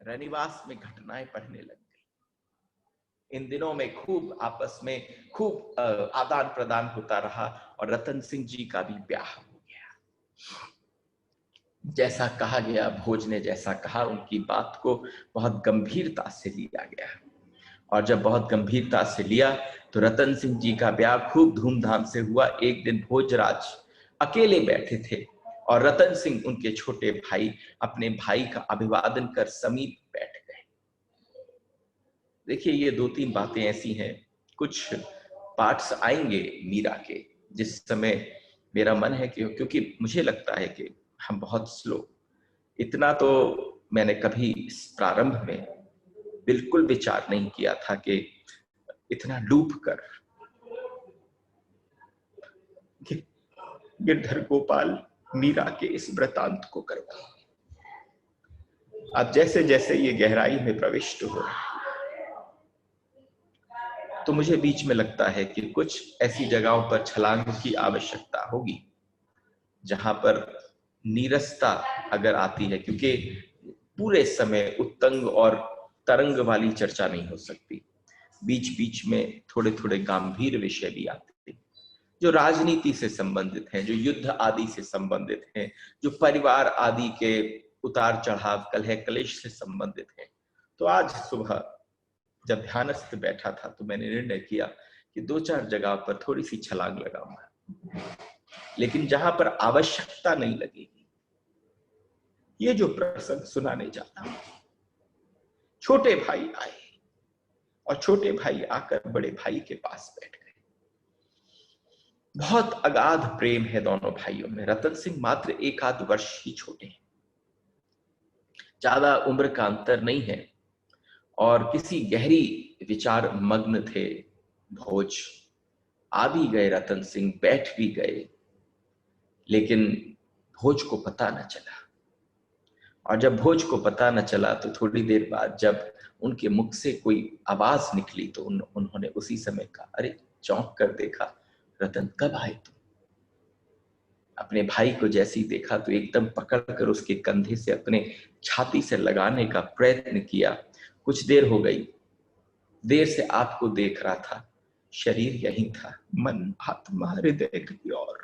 [SPEAKER 2] रनिवास में घटनाएं बढ़ने लग गई। इन दिनों में खूब आपस में खूब आदान प्रदान होता रहा और रतन सिंह जी का भी ब्याह हो गया। जैसा कहा गया, भोज ने जैसा कहा, उनकी बात को बहुत गंभीरता से लिया गया और जब बहुत गंभीरता से लिया तो रतन सिंह जी का ब्याह खूब धूमधाम से हुआ। एक दिन भोजराज अकेले बैठे थे और रतन सिंह उनके छोटे भाई अपने भाई का अभिवादन कर समीप बैठ गए। देखिए ये 2-3 बातें ऐसी हैं, कुछ पार्ट्स आएंगे मीरा के जिस समय मेरा मन है कि, क्योंकि मुझे लगता है कि हम बहुत स्लो, इतना तो मैंने कभी इस प्रारंभ में बिल्कुल विचार नहीं किया था कि इतना डूब कर गिरधर गोपाल मीरा के इस वृतांत को करवा। अब जैसे जैसे ये गहराई में प्रविष्ट हो तो मुझे बीच में लगता है कि कुछ ऐसी जगहों पर छलांग की आवश्यकता होगी जहां पर नीरसता अगर आती है, क्योंकि पूरे समय उत्तंग और तरंग वाली चर्चा नहीं हो सकती। बीच बीच में थोड़े थोड़े गंभीर विषय भी आते हैं जो राजनीति से संबंधित हैं, जो युद्ध आदि से संबंधित हैं, जो परिवार आदि के उतार चढ़ाव कलह कलेश से संबंधित हैं। तो आज सुबह जब ध्यानस्थ बैठा था तो मैंने निर्णय किया कि 2-4 जगह पर थोड़ी सी छलांग लगाऊंगा, लेकिन जहां पर आवश्यकता नहीं लगेगी। ये जो प्रसंग सुनाने जाता हूं, छोटे भाई आए और छोटे भाई आकर बड़े भाई के पास बैठ गए। बहुत अगाध प्रेम है दोनों भाइयों में। रतन सिंह मात्र 1-8 वर्ष ही छोटे हैं, ज्यादा उम्र का अंतर नहीं है और किसी गहरी विचार मग्न थे। भोज आ भी गए, रतन सिंह बैठ भी गए, लेकिन भोज को पता न चला। और जब भोज को पता न चला तो थोड़ी देर बाद जब उनके मुख से कोई आवाज निकली तो उन्होंने उसी समय कहा, अरे चौंक कर देखा, रतन कब आए तुम? अपने भाई को जैसे ही देखा तो एकदम पकड़कर उसके कंधे से अपने छाती से लगाने का प्रयत्न किया। कुछ देर हो गई, देर से आपको देख रहा था, शरीर यहीं था, मन आत्मा हृदय कहीं और।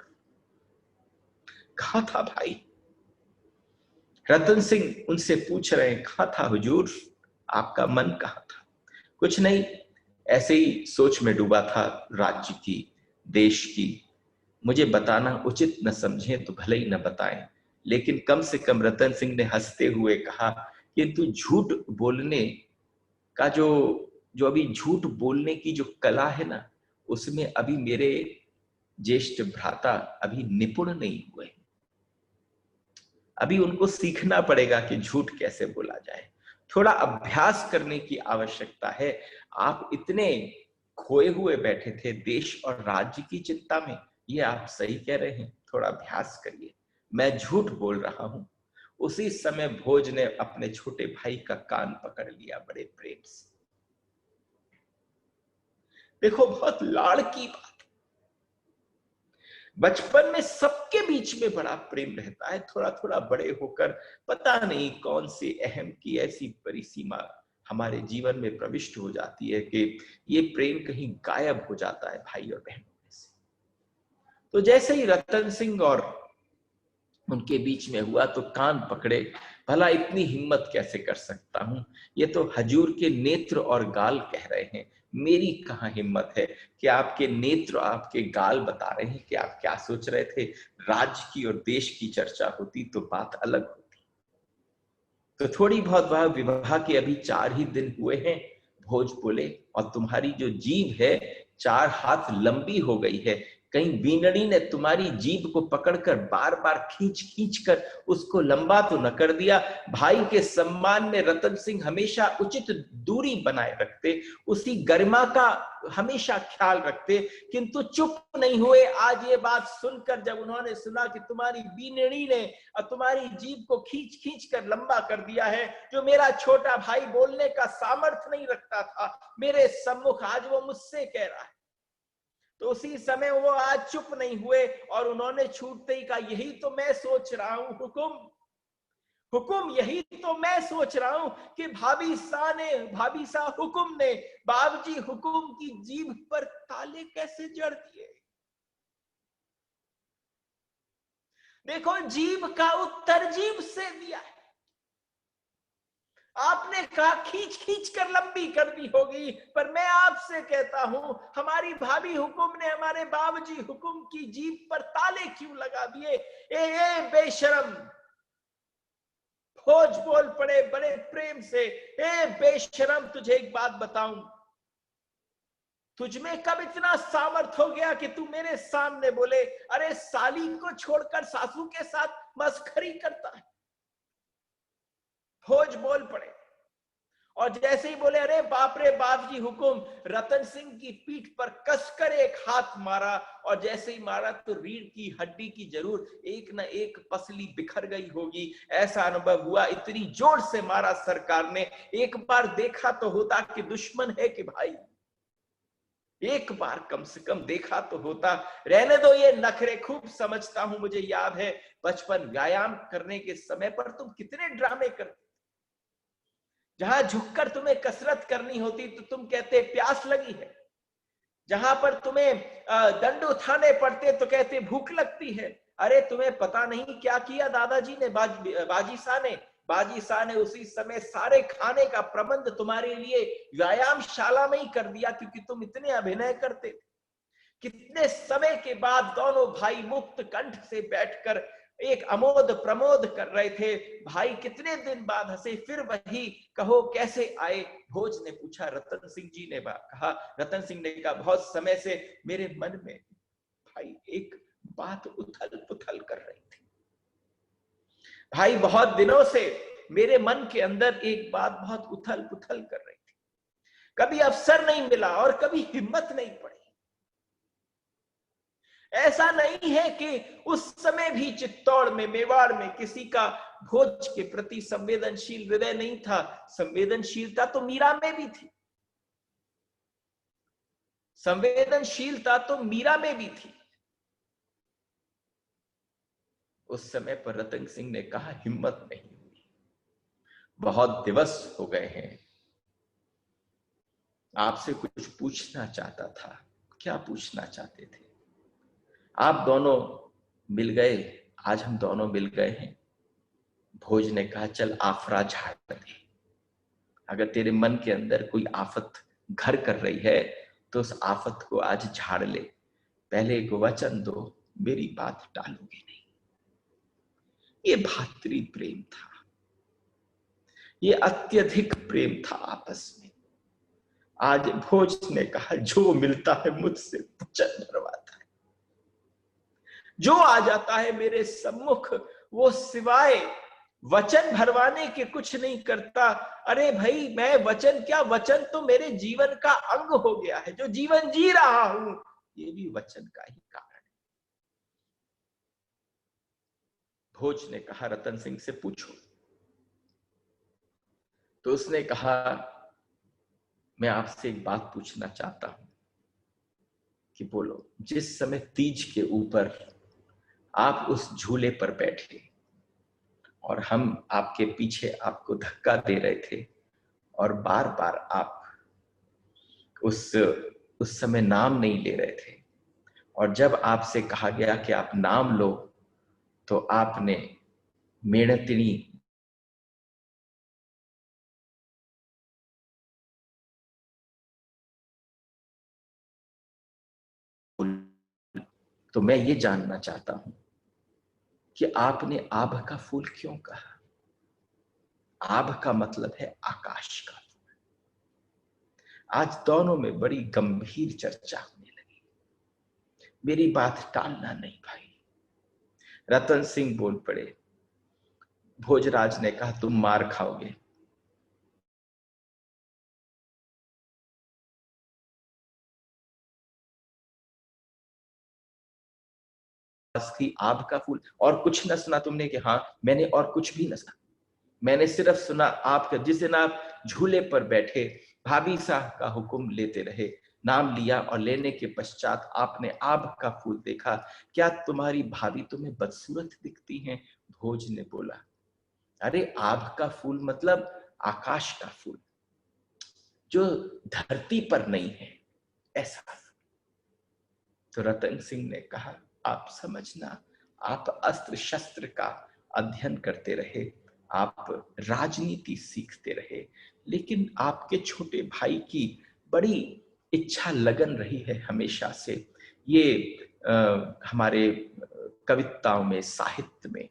[SPEAKER 2] कहाँ था भाई? रतन सिंह उनसे पूछ रहे हैं, कहाँ था हुजूर, आपका मन कहाँ था? कुछ नहीं, ऐसे ही सोच में डूबा था, राज्य की, देश की। मुझे बताना उचित न समझे तो भले ही न बताएं, लेकिन कम से कम रतन सिंह ने हंसते हुए कहा कि तू झूठ बोलने का जो अभी झूठ बोलने की जो कला है ना, उसमें अभी मेरे ज्येष्ठ भ्राता अभी निपुण नहीं हुए। अभी उनको सीखना पड़ेगा कि झूठ कैसे बोला जाए, थोड़ा अभ्यास करने की आवश्यकता है। आप इतने खोए हुए बैठे थे देश और राज्य की चिंता में, ये आप सही कह रहे हैं, थोड़ा अभ्यास करिए, मैं झूठ बोल रहा हूं। उसी समय भोज ने अपने छोटे भाई का कान पकड़ लिया बड़े प्रेम से। देखो बहुत लाड़ की बात, बचपन में सबके बीच में बड़ा प्रेम रहता है, थोड़ा थोड़ा बड़े होकर पता नहीं कौन सी अहम की ऐसी परिसीमा हमारे जीवन में प्रविष्ट हो जाती है कि ये प्रेम कहीं गायब हो जाता है भाई और बहनों में से। तो जैसे ही रतन सिंह और उनके बीच में हुआ तो कान पकड़े, भला इतनी हिम्मत कैसे कर सकता हूं, ये तो हजूर के नेत्र और गाल कह रहे हैं, मेरी कहां हिम्मत है कि आपके नेत्र आपके गाल बता रहे हैं कि आप क्या सोच रहे थे। राज्य की और देश की चर्चा होती तो बात अलग होती। तो थोड़ी बहुत वह विवाह के अभी 4 ही दिन हुए हैं। भोज बोले, और तुम्हारी जो जीभ है 4 हाथ लंबी हो गई है, कहीं बीनड़ी ने तुम्हारी जीभ को पकड़कर बार बार खींच खींच कर उसको लंबा तो न कर दिया। भाई के सम्मान में रतन सिंह हमेशा उचित दूरी बनाए रखते, उसी गरिमा का हमेशा ख्याल रखते, किंतु चुप नहीं हुए। आज ये बात सुनकर जब उन्होंने सुना कि तुम्हारी बीनड़ी ने तुम्हारी जीभ को खींच खींच कर लंबा कर दिया है, जो मेरा छोटा भाई बोलने का सामर्थ्य नहीं रखता था मेरे सम्मुख, आज वो मुझसे कह रहा है। तो उसी समय वो आज चुप नहीं हुए और उन्होंने छूटते ही कहा, यही तो मैं सोच रहा हूं हुकुम, हुकुम यही तो मैं सोच रहा हूं कि भाभी सा हुकुम ने बाबूजी हुकुम की जीभ पर ताले कैसे जड़ दिए। देखो, जीभ का उत्तर जीभ से दिया है। आपने कहा खींच खींच कर लंबी कर दी होगी, पर मैं आपसे कहता हूं हमारी भाभी हुकुम ने हमारे बाबूजी हुकुम की जीभ पर ताले क्यों लगा दिए। ए बेशरम, भोज बोल पड़े बड़े प्रेम से, ए बेशरम, तुझे एक बात बताऊं, तुझमें कब इतना सामर्थ हो गया कि तू मेरे सामने बोले, अरे साली को छोड़कर सासू के साथ मस्खरी करता है। भोज बोल पड़े और जैसे ही बोले, अरे बाप रे बाप जी हुकुम, रतन सिंह की पीठ पर कसकर एक हाथ मारा और जैसे ही मारा तो रीढ़ की हड्डी की जरूर एक न एक पसली बिखर गई होगी, ऐसा अनुभव हुआ। इतनी जोर से मारा सरकार ने, एक बार देखा तो होता कि दुश्मन है कि भाई, एक बार कम से कम देखा तो होता। रहने दो ये नखरे, खूब समझता हूं, मुझे याद है बचपन व्यायाम करने के समय पर तुम कितने ड्रामे करते, जहां झुककर तुम्हें कसरत करनी होती तो तुम कहते प्यास लगी है, जहां पर तुम्हें दंड उठाने पड़ते तो कहते भूख लगती है। अरे तुम्हें पता नहीं क्या किया दादाजी ने, बाजी शाह ने उसी समय सारे खाने का प्रबंध तुम्हारे लिए व्यायामशाला में ही कर दिया, क्योंकि तुम इतने अभिनय करते थे। कितने समय के बाद दोनों भाई मुक्त कंठ से बैठकर एक अमोद प्रमोद कर रहे थे। भाई कितने दिन बाद हंसे, फिर वही कहो कैसे आए, भोज ने पूछा। रतन सिंह जी ने कहा, रतन सिंह ने कहा, बहुत समय से मेरे मन में भाई एक बात उथल पुथल कर रही थी भाई, बहुत दिनों से मेरे मन के अंदर एक बात बहुत उथल पुथल कर रही थी, कभी अवसर नहीं मिला और कभी हिम्मत नहीं पड़ी। ऐसा नहीं है कि उस समय भी चित्तौड़ में, मेवाड़ में किसी का भोज के प्रति संवेदनशील हृदय नहीं था। संवेदनशीलता तो मीरा में भी थी, संवेदनशीलता तो मीरा में भी थी। उस समय पर रतन सिंह ने कहा, हिम्मत नहीं हुई, बहुत दिवस हो गए हैं, आपसे कुछ पूछना चाहता था। क्या पूछना चाहते थे? आप दोनों मिल गए, आज हम दोनों मिल गए हैं। भोज ने कहा, चल आफरा झाड़ दे, अगर तेरे मन के अंदर कोई आफत घर कर रही है तो उस आफत को आज झाड़ ले, पहले एक वचन दो, मेरी बात टालोगे नहीं। ये भातृ प्रेम था, ये अत्यधिक प्रेम था आपस में। आज भोज ने कहा, जो मिलता है मुझसे वचन भरवाता है, जो आ जाता है मेरे सम्मुख वो सिवाय वचन भरवाने के कुछ नहीं करता। अरे भाई, मैं वचन क्या, वचन तो मेरे जीवन का अंग हो गया है, जो जीवन जी रहा हूं ये भी वचन का ही कारण है। भोज ने कहा, रतन सिंह से पूछो। तो उसने कहा, मैं आपसे एक बात पूछना चाहता हूं। कि बोलो। जिस समय तीज के ऊपर आप उस झूले पर बैठे और हम आपके पीछे आपको धक्का दे रहे थे और बार बार आप उस समय नाम नहीं ले रहे थे
[SPEAKER 1] और जब आपसे कहा गया कि आप नाम लो, तो आपने मेणतिनी तो मैं ये जानना चाहता हूं कि आपने आभ का फूल क्यों कहा? आभ का मतलब है आकाश का फूल। आज दोनों में बड़ी गंभीर चर्चा होने लगी। मेरी बात टालना नहीं भाई। रतन सिंह बोल पड़े। भोजराज ने कहा तुम मार खाओगे। थी आभ का फूल, और कुछ न सुना तुमने? कि हाँ, मैंने और कुछ भी न सुना। मैंने सिर्फ सुना आपका, जिस दिन आप झूले पर बैठे भाभी साहब का हुक्म लेते रहे, नाम लिया और लेने के पश्चात आपने आभ का फूल देखा। क्या तुम्हारी भाभी तुम्हें बदसूरत दिखती हैं? भोज ने बोला, अरे आभ का फूल मतलब आकाश का फूल, जो धरती पर नहीं है, ऐसा। तो रतन सिंह ने कहा, आप समझना, आप अस्त्र शस्त्र का अध्ययन करते रहे, आप राजनीति सीखते रहे, लेकिन आपके छोटे भाई की बड़ी इच्छा लगन रही है हमेशा से ये हमारे कविताओं में, साहित्य में।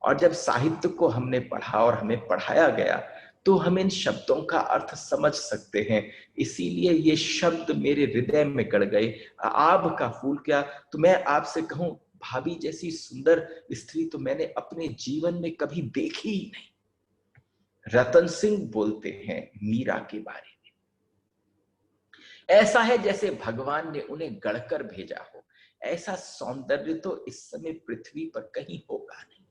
[SPEAKER 1] और जब साहित्य को हमने पढ़ा और हमें पढ़ाया गया, तो हम इन शब्दों का अर्थ समझ सकते हैं। इसीलिए ये शब्द मेरे हृदय में गड़ गए। आभ का फूल क्या? तो मैं आपसे कहूं, भाभी जैसी सुंदर स्त्री तो मैंने अपने जीवन में कभी देखी ही नहीं। रतन सिंह बोलते हैं मीरा के बारे में, ऐसा है जैसे भगवान ने उन्हें गढ़कर भेजा हो। ऐसा सौंदर्य तो इस समय पृथ्वी पर कहीं होगा नहीं।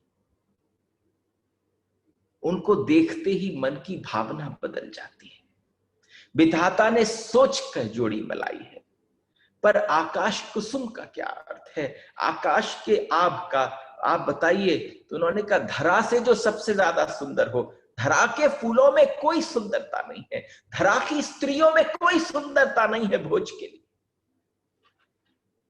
[SPEAKER 1] उनको देखते ही मन की भावना बदल जाती है। विधाता ने सोच कर जोड़ी मलाई है। पर आकाश कुसुम का क्या अर्थ है? आकाश के आभ का आप बताइए। तो उन्होंने कहा, धरा से जो सबसे ज्यादा सुंदर हो। धरा के फूलों में कोई सुंदरता नहीं है, धरा की स्त्रियों में कोई सुंदरता नहीं है भोज के लिए।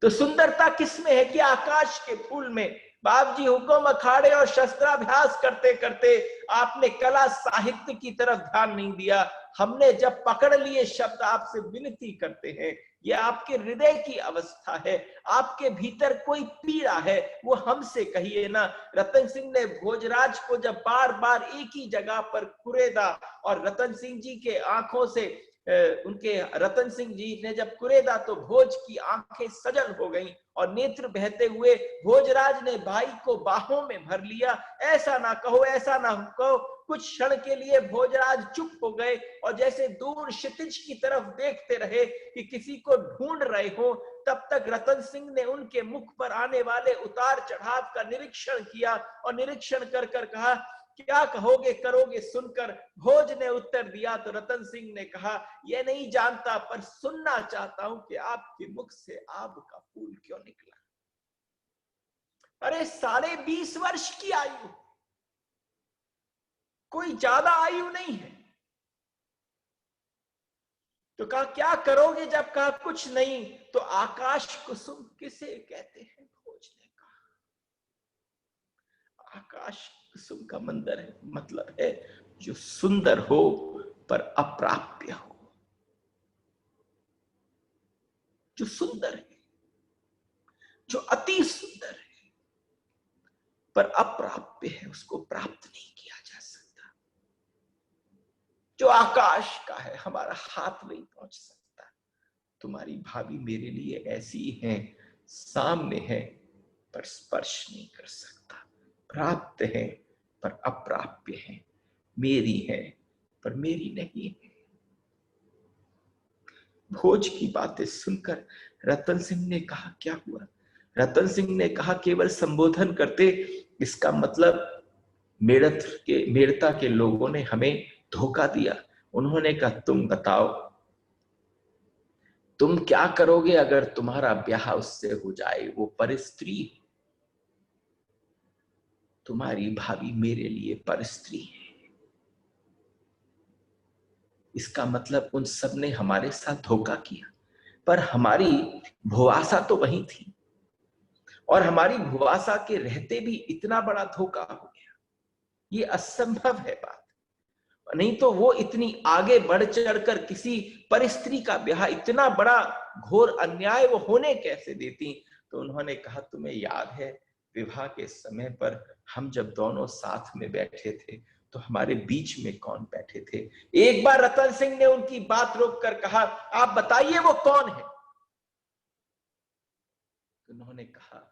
[SPEAKER 1] तो सुंदरता किसमें है? कि आकाश के फूल में। बाप जी हुक्म अखाड़े और शस्त्राभ्यास करते करते आपने कला साहित्य की तरफ ध्यान नहीं दिया। हमने जब पकड़ लिए शब्द, आपसे विनती करते हैं, ये आपके हृदय की अवस्था है, आपके भीतर कोई पीड़ा है, वो हमसे कहिए ना। रतन सिंह ने भोजराज को जब बार बार एक ही जगह पर कुरेदा, और रतन सिंह जी के आंखों से उनके रतन सिंह जी ने जब कुरेदा, तो भोज की आंखें सजल हो गईं और नेत्र बहते हुए भोजराज ने भाई को बाहों में भर लिया। ऐसा ना कहो, ऐसा ना कहो। कुछ क्षण के लिए भोजराज चुप हो गए और जैसे दूर क्षितिज की तरफ देखते रहे कि किसी को ढूंढ रहे हो। तब तक रतन सिंह ने उनके मुख पर आने वाले उतार चढ़ाव का निरीक्षण किया और निरीक्षण कर कर कहा, क्या कहोगे करोगे सुनकर? भोज ने उत्तर दिया तो रतन सिंह ने कहा, यह नहीं जानता, पर सुनना चाहता हूं कि आपके मुख से आभ का फूल क्यों निकला। अरे 20.5 वर्ष की आयु, कोई ज्यादा आयु नहीं है। तो कहा, क्या करोगे? जब कहा कुछ नहीं। तो आकाश कुसुम किसे कहते हैं? भोज ने कहा, आकाश कुसुम का मंदिर है, मतलब है जो सुंदर हो पर अप्राप्य हो। जो सुंदर है, जो अति सुंदर है, पर अप्राप्य है, उसको प्राप्त नहीं किया जा सकता। जो आकाश का है, हमारा हाथ नहीं पहुंच सकता। तुम्हारी भाभी मेरे लिए ऐसी है, सामने है पर स्पर्श नहीं कर सकता, प्राप्त है पर अप्राप्य है, मेरी है पर मेरी नहीं है। भोज की बातें सुनकर रतन सिंह ने कहा, क्या हुआ? रतन सिंह ने कहा, केवल संबोधन करते, इसका मतलब मेड़ता के लोगों ने हमें धोखा दिया। उन्होंने कहा, तुम बताओ, तुम क्या करोगे अगर तुम्हारा ब्याह उससे हो जाए? वो परस्त्री, तुम्हारी भाभी मेरे लिए परस्त्री है। इसका मतलब उन सब ने हमारे साथ धोखा किया।
[SPEAKER 2] पर हमारी भुवासा तो वही थी, और हमारी भुवासा के रहते भी इतना बड़ा धोखा हो गया। ये असंभव है बात। नहीं तो वो इतनी आगे बढ़ चढ़कर किसी परिस्त्री का ब्याह, इतना बड़ा घोर अन्याय वो होने कैसे देती। तो उन्होंने कहा, तुम्हें याद है विवाह के समय पर हम जब दोनों साथ में बैठे थे तो हमारे बीच में कौन बैठे थे? एक बार रतन सिंह ने उनकी बात रोककर कहा, आप बताइए वो कौन है? तो उन्होंने कहा,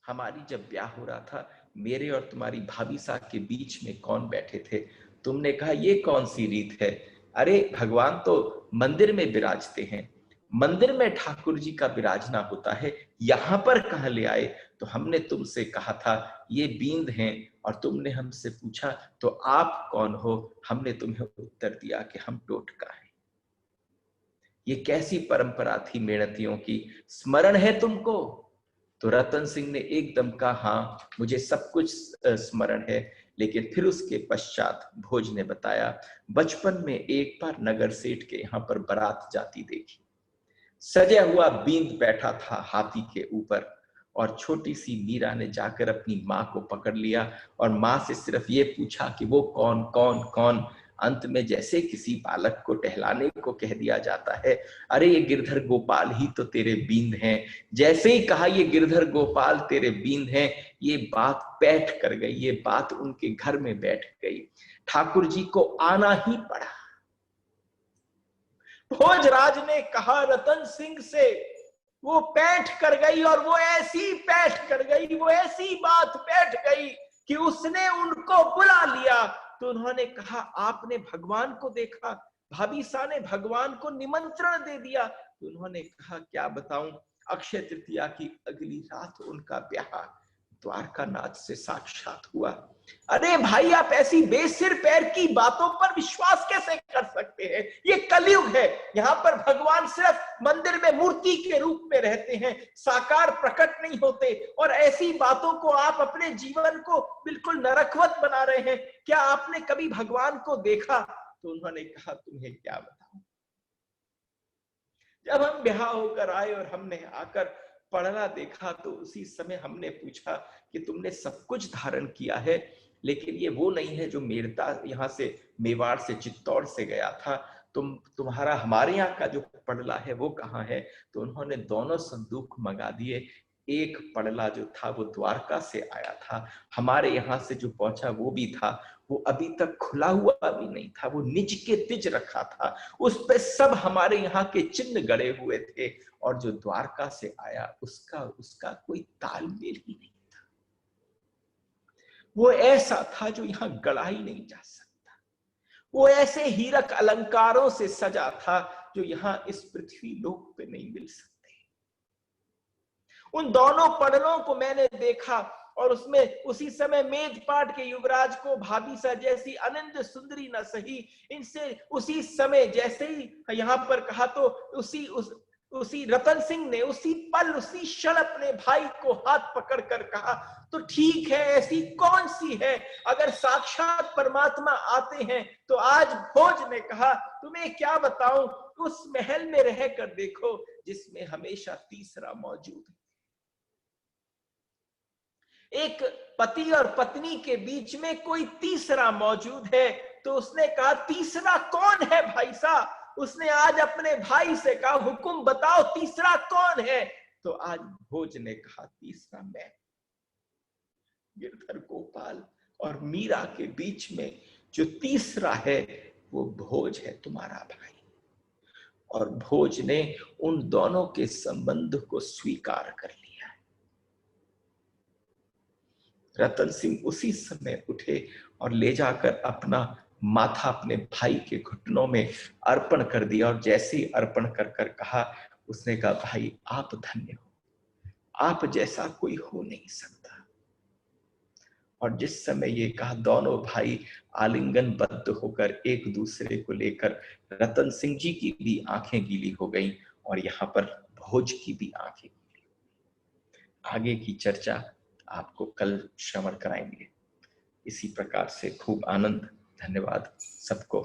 [SPEAKER 2] हमारी जब ब्याह हो रहा था, मेरे और तुम्हारी भाभी साहब के बीच में कौन बैठे थे? तुमने कहा, ये कौन सी रीत है? अरे भगवान तो मंदिर में विराजते हैं, मंदिर में ठाकुर जी का विराजना होता है, यहां पर कहां ले आए? तो हमने तुमसे कहा था ये बींद हैं, और तुमने हमसे पूछा तो आप कौन हो? हमने तुम्हें उत्तर दिया कि हम टोटका हैं। ये कैसी परंपरा थी मेणतियों की, स्मरण है तुमको? तो रतन सिंह ने एकदम कहा, हाँ मुझे सब कुछ स्मरण है। लेकिन फिर उसके पश्चात भोज ने बताया, बचपन में एक बार नगर सेठ के यहाँ पर बारात जाती देखी, सजा हुआ बींद बैठा था हाथी के ऊपर, और छोटी सी मीरा ने जाकर अपनी माँ को पकड़ लिया और माँ से सिर्फ ये पूछा कि वो कौन कौन कौन। अंत में जैसे किसी बालक को टहलाने को कह दिया जाता है, अरे ये गिरधर गोपाल ही तो तेरे बींद हैं। जैसे ही कहा ये गिरधर गोपाल तेरे बींद हैं, ये बात बैठ कर गई, ये बात उनके घर में बैठ गई। ठाकुर जी को आना ही पड़ा। भोजराज ने कहा रतन सिंह से, वो बैठ कर गई, और वो ऐसी बैठ कर गई, वो ऐसी बात बैठ गई कि उसने उनको बुला लिया। तो उन्होंने कहा, आपने भगवान को देखा? भाभी सा ने भगवान को निमंत्रण दे दिया। तो उन्होंने कहा, क्या बताऊं, अक्षय तृतीया की अगली रात उनका ब्याह द्वारका नाथ से साक्षात हुआ। अरे भाई, आप ऐसी बेसिर पैर की बातों पर विश्वास कैसे कर सकते हैं? ये कलयुग है, यहाँ पर भगवान सिर्फ मंदिर में मूर्ति के रूप में रहते हैं, साकार प्रकट नहीं होते, और ऐसी बातों को आप अपने जीवन को बिल्कुल नरकवत बना रहे हैं। क्या आपने कभी भगवान को देखा? तो उन्होंने कहा, तुम्हें क्या बताऊं, जब हम ब्याह होकर आए और हमने आकर पढ़ना देखा तो उसी समय हमने पूछा कि तुमने सब कुछ धारण किया है, लेकिन ये वो नहीं है जो मेरता यहाँ से मेवाड़ से चित्तौड़ से गया था। तुम्हारा हमारे यहाँ का जो पड़ला है वो कहाँ है? तो उन्होंने दोनों संदूक मंगा दिए। एक पड़ला जो था वो द्वारका से आया था, हमारे यहाँ से जो पहुंचा वो भी था, वो अभी तक खुला हुआ भी नहीं था, वो निज के तिज रखा था, उस पे सब हमारे यहाँ के चिन्ह गड़े हुए थे। और जो द्वारका से आया उसका उसका कोई तालमेल ही नहीं था। वो ऐसा था जो यहाँ गढ़ा ही नहीं जा सकता। वो ऐसे हीरक अलंकारों से सजा था जो यहाँ इस पृथ्वी लोक पे नहीं मिल सकते। उन दोनों पड़लों को मैंने देखा, और उसमें उसी समय मेघपाट के युवराज को भाभी सा जैसी अनंत सुंदरी न सही, इनसे उसी समय जैसे ही यहाँ पर कहा तो उसी रतन सिंह ने उसी पल उसी क्षण अपने भाई को हाथ पकड़कर कहा, तो ठीक है, ऐसी कौन सी है, अगर साक्षात परमात्मा आते हैं तो आज भोज ने कहा, तुम्हें क्या बताऊं, उस महल में रहकर देखो जिसमें हमेशा तीसरा मौजूद है। एक पति और पत्नी के बीच में कोई तीसरा मौजूद है। तो उसने कहा, तीसरा कौन है भाई साहब? उसने आज अपने भाई से कहा, हुकुम बताओ तीसरा कौन है? तो आज भोज ने कहा, तीसरा मैं। गिरधर गोपाल और मीरा के बीच में जो तीसरा है वो भोज है, तुम्हारा भाई। और भोज ने उन दोनों के संबंध को स्वीकार कर लिया। रतन सिंह उसी समय उठे और ले जाकर अपना माथा अपने भाई के घुटनों में अर्पण कर दिया, और जैसे ही अर्पण कर कर कहा, उसने कहा, भाई आप धन्य हो, आप जैसा कोई हो नहीं सकता। और जिस समय ये कहा, दोनों भाई आलिंगनबद्ध होकर एक दूसरे को लेकर, रतन सिंह जी की भी आंखें गीली हो गईं और यहाँ पर भोज की भी आंखें गीली। आगे की चर्चा आपको कल श्रवण कराएंगे। इसी प्रकार से खूब आनंद। धन्यवाद सबको।